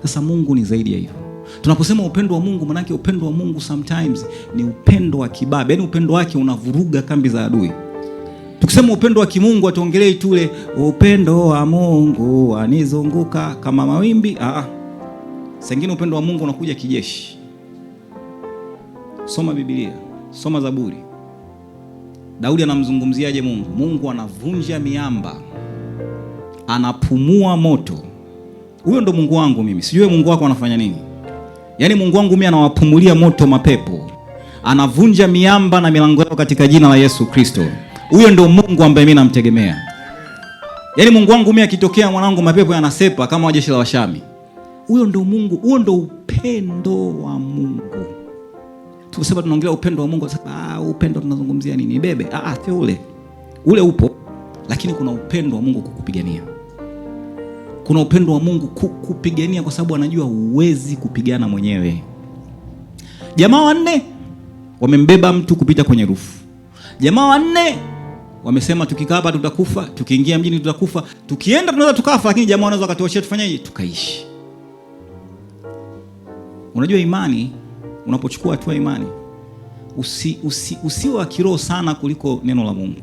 Sasa Mungu ni zaidi ya hivyo. Tunaposema upendo wa Mungu, manake upendo wa Mungu sometimes ni upendo wa kibabe, yaani upendo wake unavuruga kambi za adui. Tukisema upendo wa kimungu atuongelei tule upendo wa Mungu anizunguka kama mawimbi. Sengine upendo wa Mungu unakuja kijeshi. Soma Biblia, soma Zaburi. Daudi anamzungumziaje Mungu? Mungu anavunja miamba, anapumua moto. Huyo ndo Mungu wangu mimi. Sijui Mungu wako anafanya nini? Yaani Mungu wangu mimi anawapumulia moto mapepo, anavunja miamba na milango yao katika jina la Yesu Kristo. Huyo ndo Mungu ambaye mimi namtegemea. Yaani Mungu wangu mimi akitokea mwanangu mapepo yanasepa kama jeshi la Washami. Huyo ndo Mungu, huo ndo upendo wa Mungu. Tukisema tunaongelea upendo wa Mungu, upendo tunazungumzia nini? Bebe? Sio ule. Ule upo, lakini kuna upendo wa Mungu kukupigania. Kuna upendo wa Mungu kukupigania kwa sababu anajua huwezi kupigana mwenyewe. Jamaa wanne wamembeba mtu kupita kwenye rufu. Jamaa wanne wamesema tukikaa hapa tutakufa, tukiingia mjini tutakufa, tukienda tunaweza tukafa, lakini jamaa wanaweza wakatuachia tufanyaje? Tukaishi. Unajua imani, unapochukua hatua imani, usiwe wa kiroho sana kuliko neno la Mungu.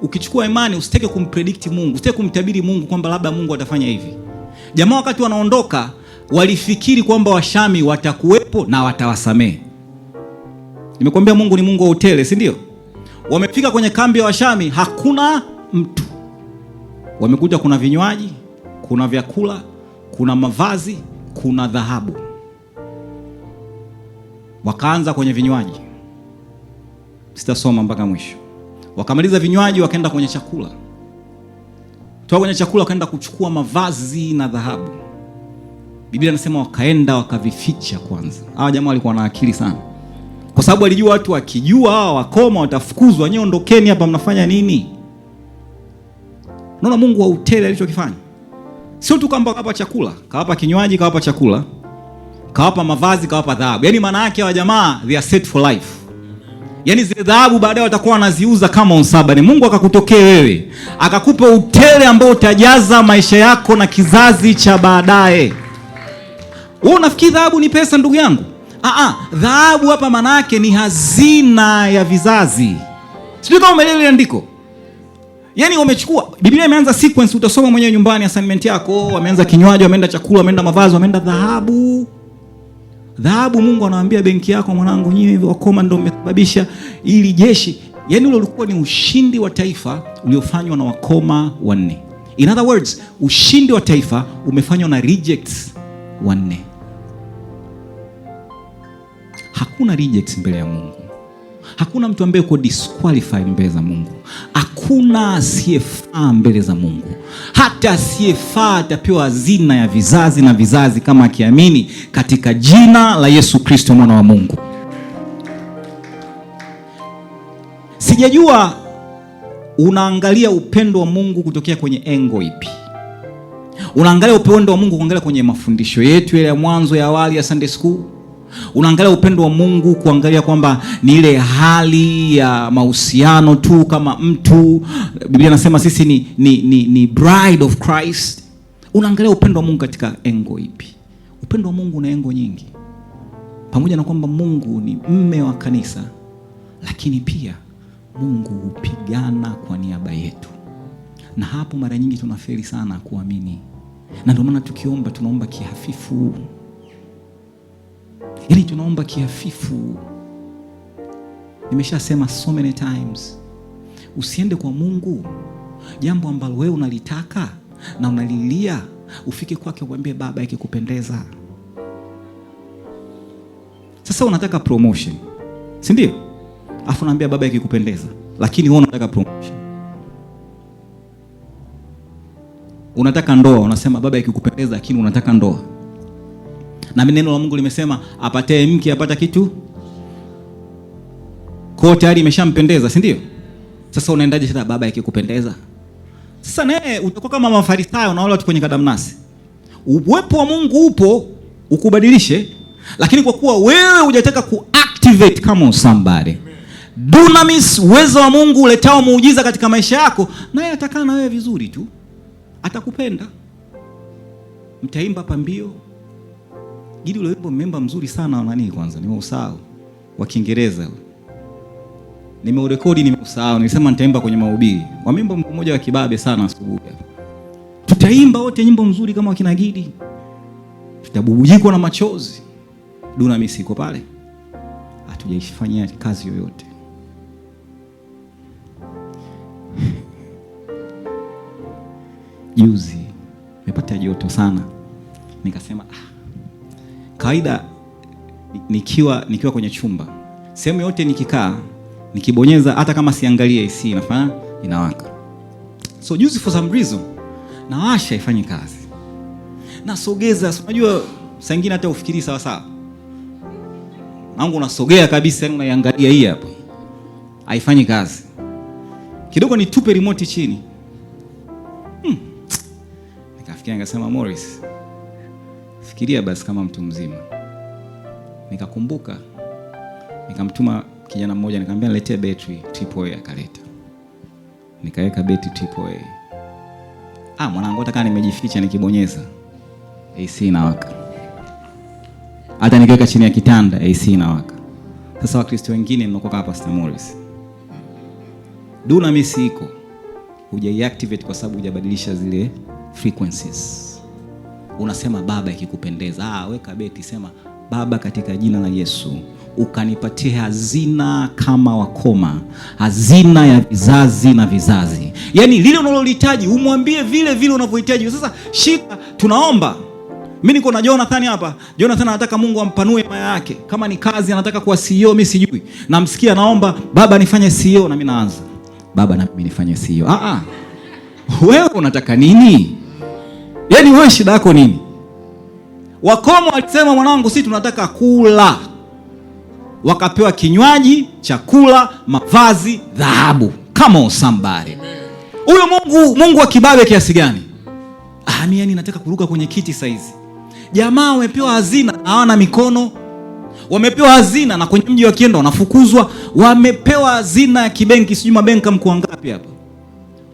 Ukichukua imani usitake kumpredict Mungu, usitake kumtabiri Mungu kwamba labda Mungu atafanya hivi. Jamaa wakati wanaondoka walifikiri kwamba Washami watakuwepo na watawasamehe. Nimekwambia Mungu ni Mungu wa hoteli, si ndio? Wamefika kwenye kambi ya Washami, hakuna mtu. Wamekuta kuna vinywaji, kuna vyakula, kuna mavazi, kuna dhahabu. Wakaanza kwenye vinywaji. Sitasoma mpaka mwisho. Wakamaliza vinywaji, wakaenda kwenye chakula. Toka kwenye chakula wakaenda kuchukua mavazi na dhahabu. Biblia inasema wakaenda wakavificha kwanza. Hawa jamaa walikuwa na akili sana. Kwa sababu walijua watu wakijua hawa wakoma watafukuzwa, nyewe ondokeni hapa, mnafanya nini? Unaona Mungu wa hoteli alichokifanya? Sio tu kwamba kawapa chakula, kawapa kinywaji, kawapa chakula, kawapa mavazi, kawapa dhahabu. Yaani maana yake wa jamaa they are set for life. Yaani zile dhahabu baadaye watakuwa wanaziuza kama unsabani. Mungu akakutokea wewe, akakupa utele ambao utajaza maisha yako na kizazi cha baadaye. Wewe unafikiri dhahabu ni pesa ndugu yangu? Dhahabu hapa maana yake ni hazina ya vizazi. Sijui kama umeelewa ile andiko. Yaani wamechukua, Biblia imeanza sequence, utasoma mwenyewe nyumbani assignment yako. Wameanza kinywaji, wameenda chakula, wameenda mavazi, wameenda dhahabu. Dhahabu Mungu anawaambia benki yako, mwanangu, nyinyi wakoma ndio mmesababisha ili jeshi. Yaani ule ulikuwa ni ushindi wa taifa uliofanywa na wakoma wanne. In other words, ushindi wa taifa umefanywa na rejects wanne. Hakuna rejects mbele ya Mungu. Hakuna mtu ambaye uko disqualified mbele za Mungu. Hakuna asiyefaa mbele za Mungu. Hata asiyefaa atapewa hazina ya vizazi na vizazi kama akiamini katika jina la Yesu Kristo mwana wa Mungu. Sijajua unaangalia upendo wa Mungu kutokea kwenye engo ipi. Unaangalia upendo wa Mungu kuangalia kwenye mafundisho yetu ya mwanzo ya awali ya Sunday School. Unaangalia upendo wa Mungu kuangalia kwamba ni ile hali ya mahusiano tu kama mtu. Biblia inasema sisi ni bride of Christ. Unaangalia upendo wa Mungu katika engo ipi? Upendo wa Mungu una engo nyingi. Pamoja na kwamba Mungu ni mme wa kanisa, lakini pia Mungu hupigana kwa niaba yetu. Na hapo mara nyingi tunafeli sana kuamini. Na ndio maana tukiomba tunaomba kihafifu. Yaani tunaomba kihafifu. Nimeshasema so many times, usiende kwa Mungu jambo ambalo wewe unalitaka na unalilia, ufike kwake umwambie Baba ikikupendeza. Sasa unataka promotion, si ndio? Afu naambia Baba ikikupendeza, lakini wewe unataka promotion. Unataka ndoa, unasema Baba ikikupendeza, lakini unataka ndoa. Na neno la Mungu limesema apataye mke apata kitu. Kwa tayari imeshampendeza, si ndio? Sasa unaendaje tena Baba ikikupendeza? Sasa naye utakuwa kama Mafarisayo na wale watu kwenye kadamnasi. Uwepo wa Mungu upo ukubadilishe, lakini kwa kuwa wewe hujataka kuactivate kama somebody. Dunamis, uwezo wa Mungu uletao muujiza katika maisha yako, naye atakaa na wewe vizuri tu. Atakupenda. Mtaimba pambio. Ili ule wimbo memba mzuri sana wa nani kwanza? Nimeusahau. Wa Kiingereza. Nimeurekodi nimeusahau. Nilisema nitaimba kwenye mahubiri. Wamemba mmoja wa kibabe sana asubuhi. Tutaimba wote nyimbo nzuri kama wakina Gidi. Tutabubujikwa na machozi. Dunamis iko pale. Hatujaifanyia kazi yoyote. Juzi nimepata joto sana. Nikasema kawaida nikiwa kwenye chumba, sehemu yote nikikaa, nikibonyeza hata kama siangalie AC inafanya inawaka. So juzi for some reason nawasha ifanye kazi. Nasogeza, unajua saa nyingine hata ufikiri sawa sawa. Nangu unasogea kabisa, yani unaiangalia hii hapo. Haifanyi kazi. Kidogo nitupe remote chini. Nikafikiria nikasema Morris, fikiria basi kama mtu mzima. Nikakumbuka, nikamtuma kijana mmoja, nikamwambia niletee battery AAA, akaleta. Nikaweka battery AAA. Mwanangu hata kama nimejificha nikibonyeza AC inawaka. Hata nikiweka chini ya kitanda AC inawaka. Sasa Wakristo wengine mnakoka hapa Pastor Morris. Dunamis iko. Hujaiactivate kwa sababu hujabadilisha zile frequencies. Unasema Baba ikikupendeza. Weka beti, sema Baba katika jina la Yesu ukanipatie hazina kama wakoma, hazina ya vizazi na vizazi. Yaani lile unalolihitaji umwambie vile vile unavyohitaji. Sasa shika, tunaomba. Mimi niko na Jonathan hapa. Jonathan anataka Mungu ampanue maya yake. Kama ni kazi anataka kuwa CEO, mimi sijui. Namsikia naomba Baba nifanye CEO, na mimi naanza Baba na mimi nifanye CEO. Wewe unataka nini? Yaani wewe shida yako nini? Wakoma walisema mwanangu sisi tunataka kula. Wakapewa kinywaji, chakula, mavazi, dhahabu. Come on somebody. Huyo Mungu wa kibabe kiasi gani? Yani nataka kuruka kwenye kiti saizi. Jamaa wamepewa hazina, hawana mikono. Wamepewa hazina na kwenye mji wakienda wanafukuzwa. Wamepewa hazina ya kibenki, sijui mabenka mko ngapi hapa.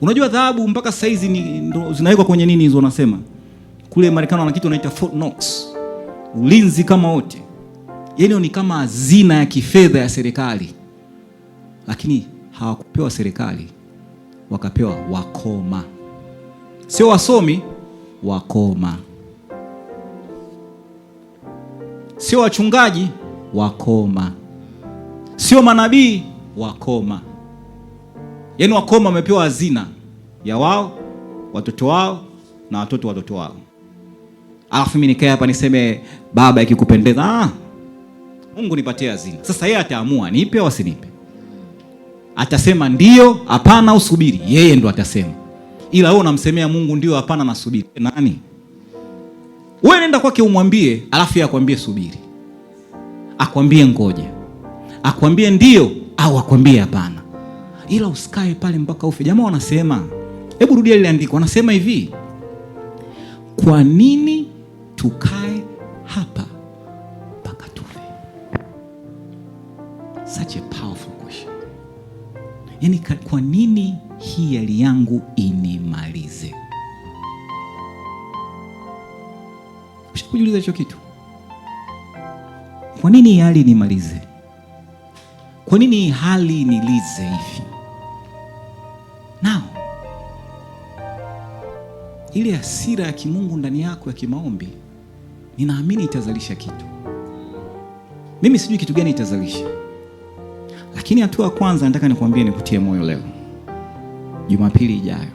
Unajua dhahabu mpaka saizi ndo zinawekwa kwenye nini hizo wanasema? Kule Marekani wana kitu wanaita Fort Knox. Ulinzi kama wote. Yaani ni kama hazina ya kifedha ya serikali. Lakini hawakupewa serikali. Wakapewa wakoma. Sio wasomi, wakoma. Sio wachungaji, wakoma. Sio manabii, wakoma. Yaani wakoma wamepewa hazina ya wao, watoto wao na watoto watoto wao. Alafu mimi nikae hapa niseme baba ikikupendeza, Mungu nipatie hazina. Sasa yeye ataamua nipe au asinipe. Atasema ndio, hapana au subiri. Yeye ndo atasema. Ila wewe unamsemea Mungu ndio, hapana na subiri. Nani? Wewe nenda kwake umwambie, alafu yeye akwambie subiri. Akwambie ngoja. Akwambie ndio au akwambie hapana. Ila usikae pale mpaka ufe. Jamaa wanasema, hebu rudia ile andiko. Wanasema hivi, kwa nini tukae hapa mpaka tufe? Such a powerful question. Yaani kwa nini hii hali yangu inimalize? Ushakujiuliza hicho kitu? Kwa nini hii hali inimalize? Kwa nini hii hali nilize hivi? Now, ile hasira ya kimungu ndani yako ya kimaombi, ninaamini itazalisha kitu. Mimi sijui kitu gani itazalisha. Lakini hatua ya kwanza nataka nikwambie, nikutie moyo leo. Jumapili ijayo.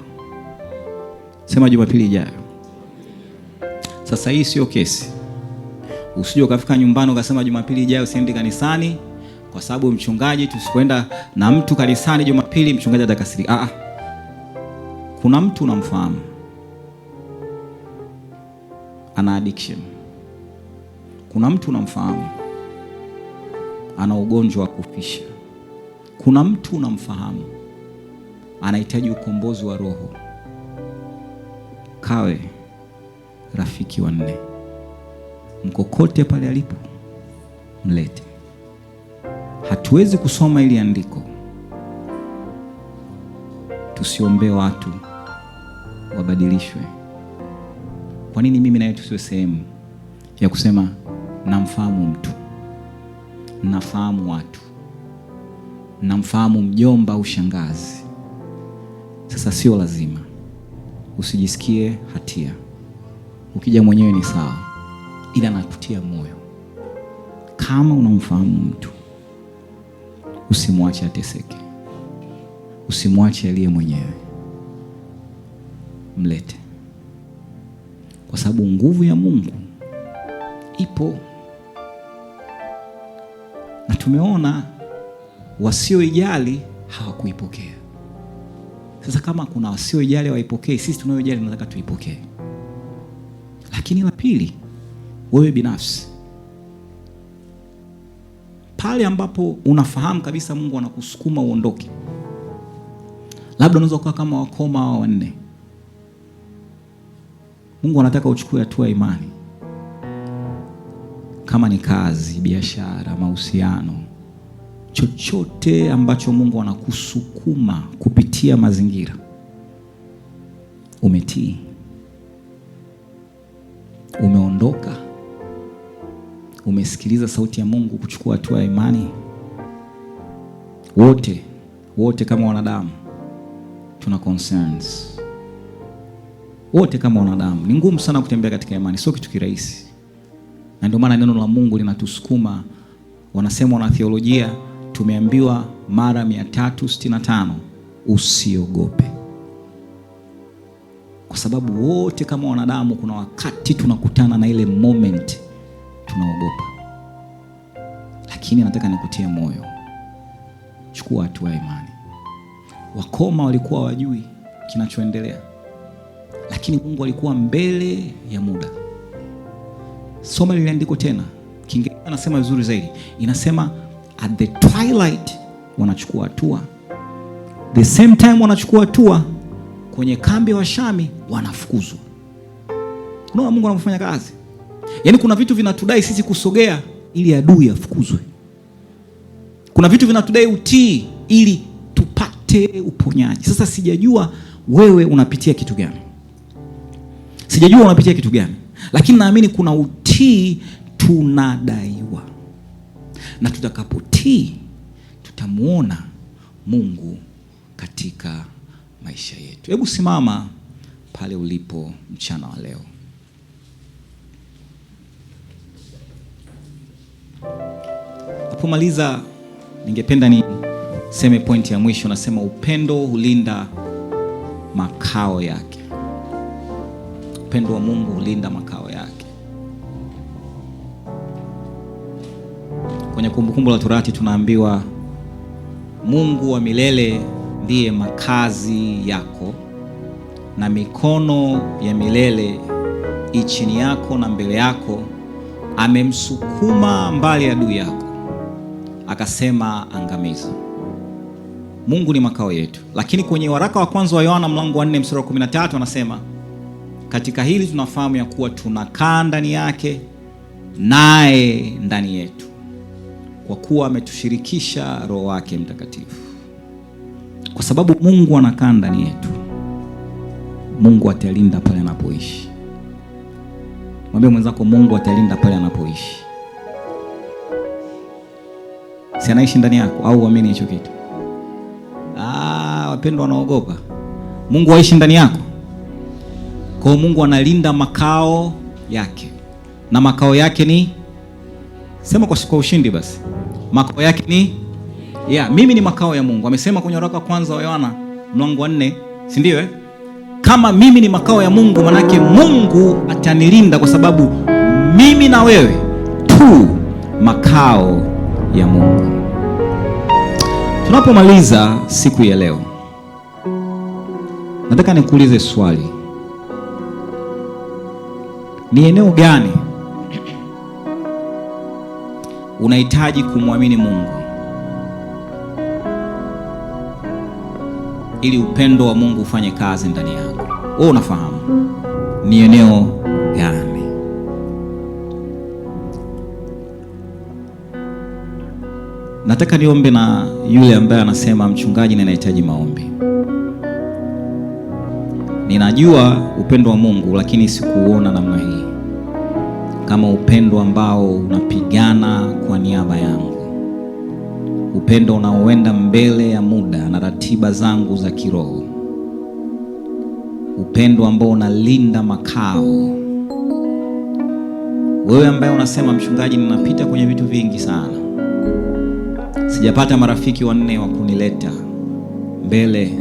Sema Jumapili ijayo. Sasa hii sio kesi. Usije ukafika nyumbani ukasema Jumapili ijayo siendi kanisani kwa sababu mchungaji, tusikwenda na mtu kanisani Jumapili mchungaji atakasirika. Kuna mtu unamfahamu ana addiction. Kuna mtu unamfahamu ana ugonjwa wa kufisha. Kuna mtu unamfahamu anahitaji ukombozi wa roho. Kawe rafiki wa 4. Mkokote pale alipo, mlete. Hatuwezi kusoma ili andiko tusiombee watu wabadilishwe. Kwa nini mimi na yeye tusiwe sehemu ya kusema namfahamu mtu, nafahamu watu, namfahamu mjomba au shangazi? Sasa sio lazima. Usijisikie hatia. Ukija mwenyewe ni sawa. Ila nakutia moyo, kama unamfahamu mtu, usimwache ateseke. Usimwache aliye mwenyewe. Mlete. Kwa sababu nguvu ya Mungu ipo. Na tumeona wasioijali hawakuipokea. Sasa kama kuna wasioijali waipokee, sisi tunayoijali tunataka tuipokee. Lakini la pili, wewe binafsi, pale ambapo unafahamu kabisa Mungu anakusukuma uondoke, labda unaweza kuwa kama wakoma hao 4. Mungu anataka uchukue hatua ya imani. Kama ni kazi, biashara, mahusiano, chochote ambacho Mungu anakusukuma kupitia mazingira, umetii, umeondoka, umesikiliza sauti ya Mungu kuchukua hatua ya imani. Wote kama wanadamu tuna concerns. Wote kama wanadamu ni ngumu sana kutembea katika imani, sio kitu kirahisi. Na ndio maana neno la Mungu linatusukuma. Wanasema wana theolojia, tumeambiwa mara 365 usiogope. Kwa sababu wote kama wanadamu kuna wakati tunakutana na ile moment tunaogopa. Lakini nataka nikutie moyo, chukua hatua ya imani. Wakoma walikuwa wajui kinachoendelea, lakini Mungu alikuwa mbele ya muda. Soma lile andiko tena. Kiingereza anasema vizuri zaidi. Inasema at the twilight wanachukua hatua. The same time wanachukua hatua, kwenye kambi ya Washami wanafukuzwa. Unaona Mungu anapofanya kazi. Yaani kuna vitu vinatudai sisi kusogea ili adui afukuzwe. Kuna vitu vinatudai utii ili tupate uponyaji. Sasa sijajua wewe unapitia kitu gani. Sijajua unapitia kitu gani. Lakini naamini kuna utii tunadaiwa. Na tutakapotii tutamuona Mungu katika maisha yetu. Hebu simama pale ulipo mchana wa leo. Napomaliza ningependa niseme pointi ya mwisho. Nasema upendo hulinda makao yake. Upendo wa Mungu hulinda makao yake. Kwenye Kumbukumbu la Torati tunaambiwa Mungu wa milele ndiye makazi yako, na mikono ya milele chini yako na mbele yako. Amemsukuma mbali adui yako, akasema angamiza. Mungu ni makao yetu. Lakini kwenye waraka wa kwanza wa Yohana mlango wa 4 mstari wa 13 anasema, katika hili tunafahamu ya kuwa tunakaa ndani yake naye ndani yetu, kwa kuwa ametushirikisha Roho wake Mtakatifu. Kwa sababu Mungu anakaa ndani yetu, Mungu atalinda pale anapoishi. Mwambie mwenzako, Mungu atalinda pale anapoishi. Si anaishi ndani yako? Au uamini hicho kitu? Wapendwa wanaogopa. Mungu aishi ndani yako. Kwa hiyo Mungu analinda makao yake. Na makao yake ni, sema kwa ushindi basi. Makao yake ni mimi ni makao ya Mungu. Amesema kwenye waraka kwanza wa Yohana mlango wa 4, si ndio Kama mimi ni makao ya Mungu, manake Mungu atanilinda, kwa sababu mimi na wewe tu makao ya Mungu. Tunapomaliza siku ya leo, nataka nikuulize swali. Ni eneo gani unahitaji kumwamini Mungu ili upendo wa Mungu ufanye kazi ndani yako? Wewe unafahamu ni eneo gani? Nataka niombe na yule ambaye anasema, mchungaji, ninahitaji maombi. Ninajua upendo wa Mungu, lakini sikuona namna hii, kama upendo ambao unapigana kwa niaba yangu, upendo unaoenda mbele ya muda na ratiba zangu za kiroho, upendo ambao unalinda makao. Wewe ambaye unasema, mchungaji, ninapita kwenye vitu vingi sana, sijapata marafiki wanne wa kunileta mbele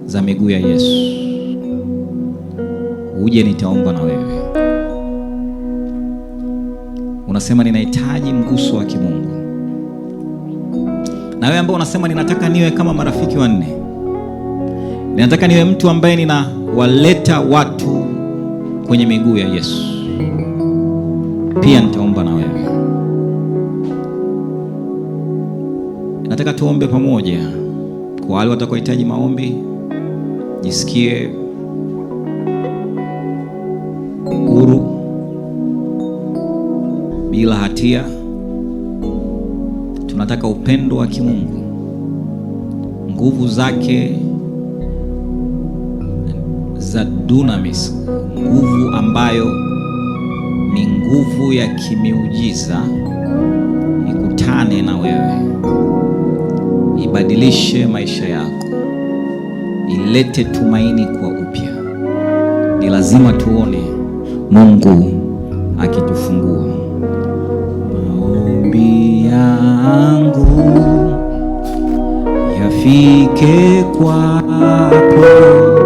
za miguu ya Yesu, uje nitaomba na wewe. Unasema ninahitaji mguso wa kimungu. Na wewe ambao unasema ninataka niwe kama marafiki wanne, ninataka niwe mtu ambaye ninawaleta watu kwenye miguu ya Yesu, pia nitaomba na wewe. Nataka tuombe pamoja. Kwa wale watakaohitaji maombi, jisikie huru, bila hatia. Tunataka upendo wa kimungu, nguvu zake za dunamis, nguvu ambayo ni nguvu ya kimiujiza, ikutane na wewe, ibadilishe maisha yako, ilete tumaini kwa upya. Ni lazima tuone Mungu akitufungua. Maombi yangu yafike kwako.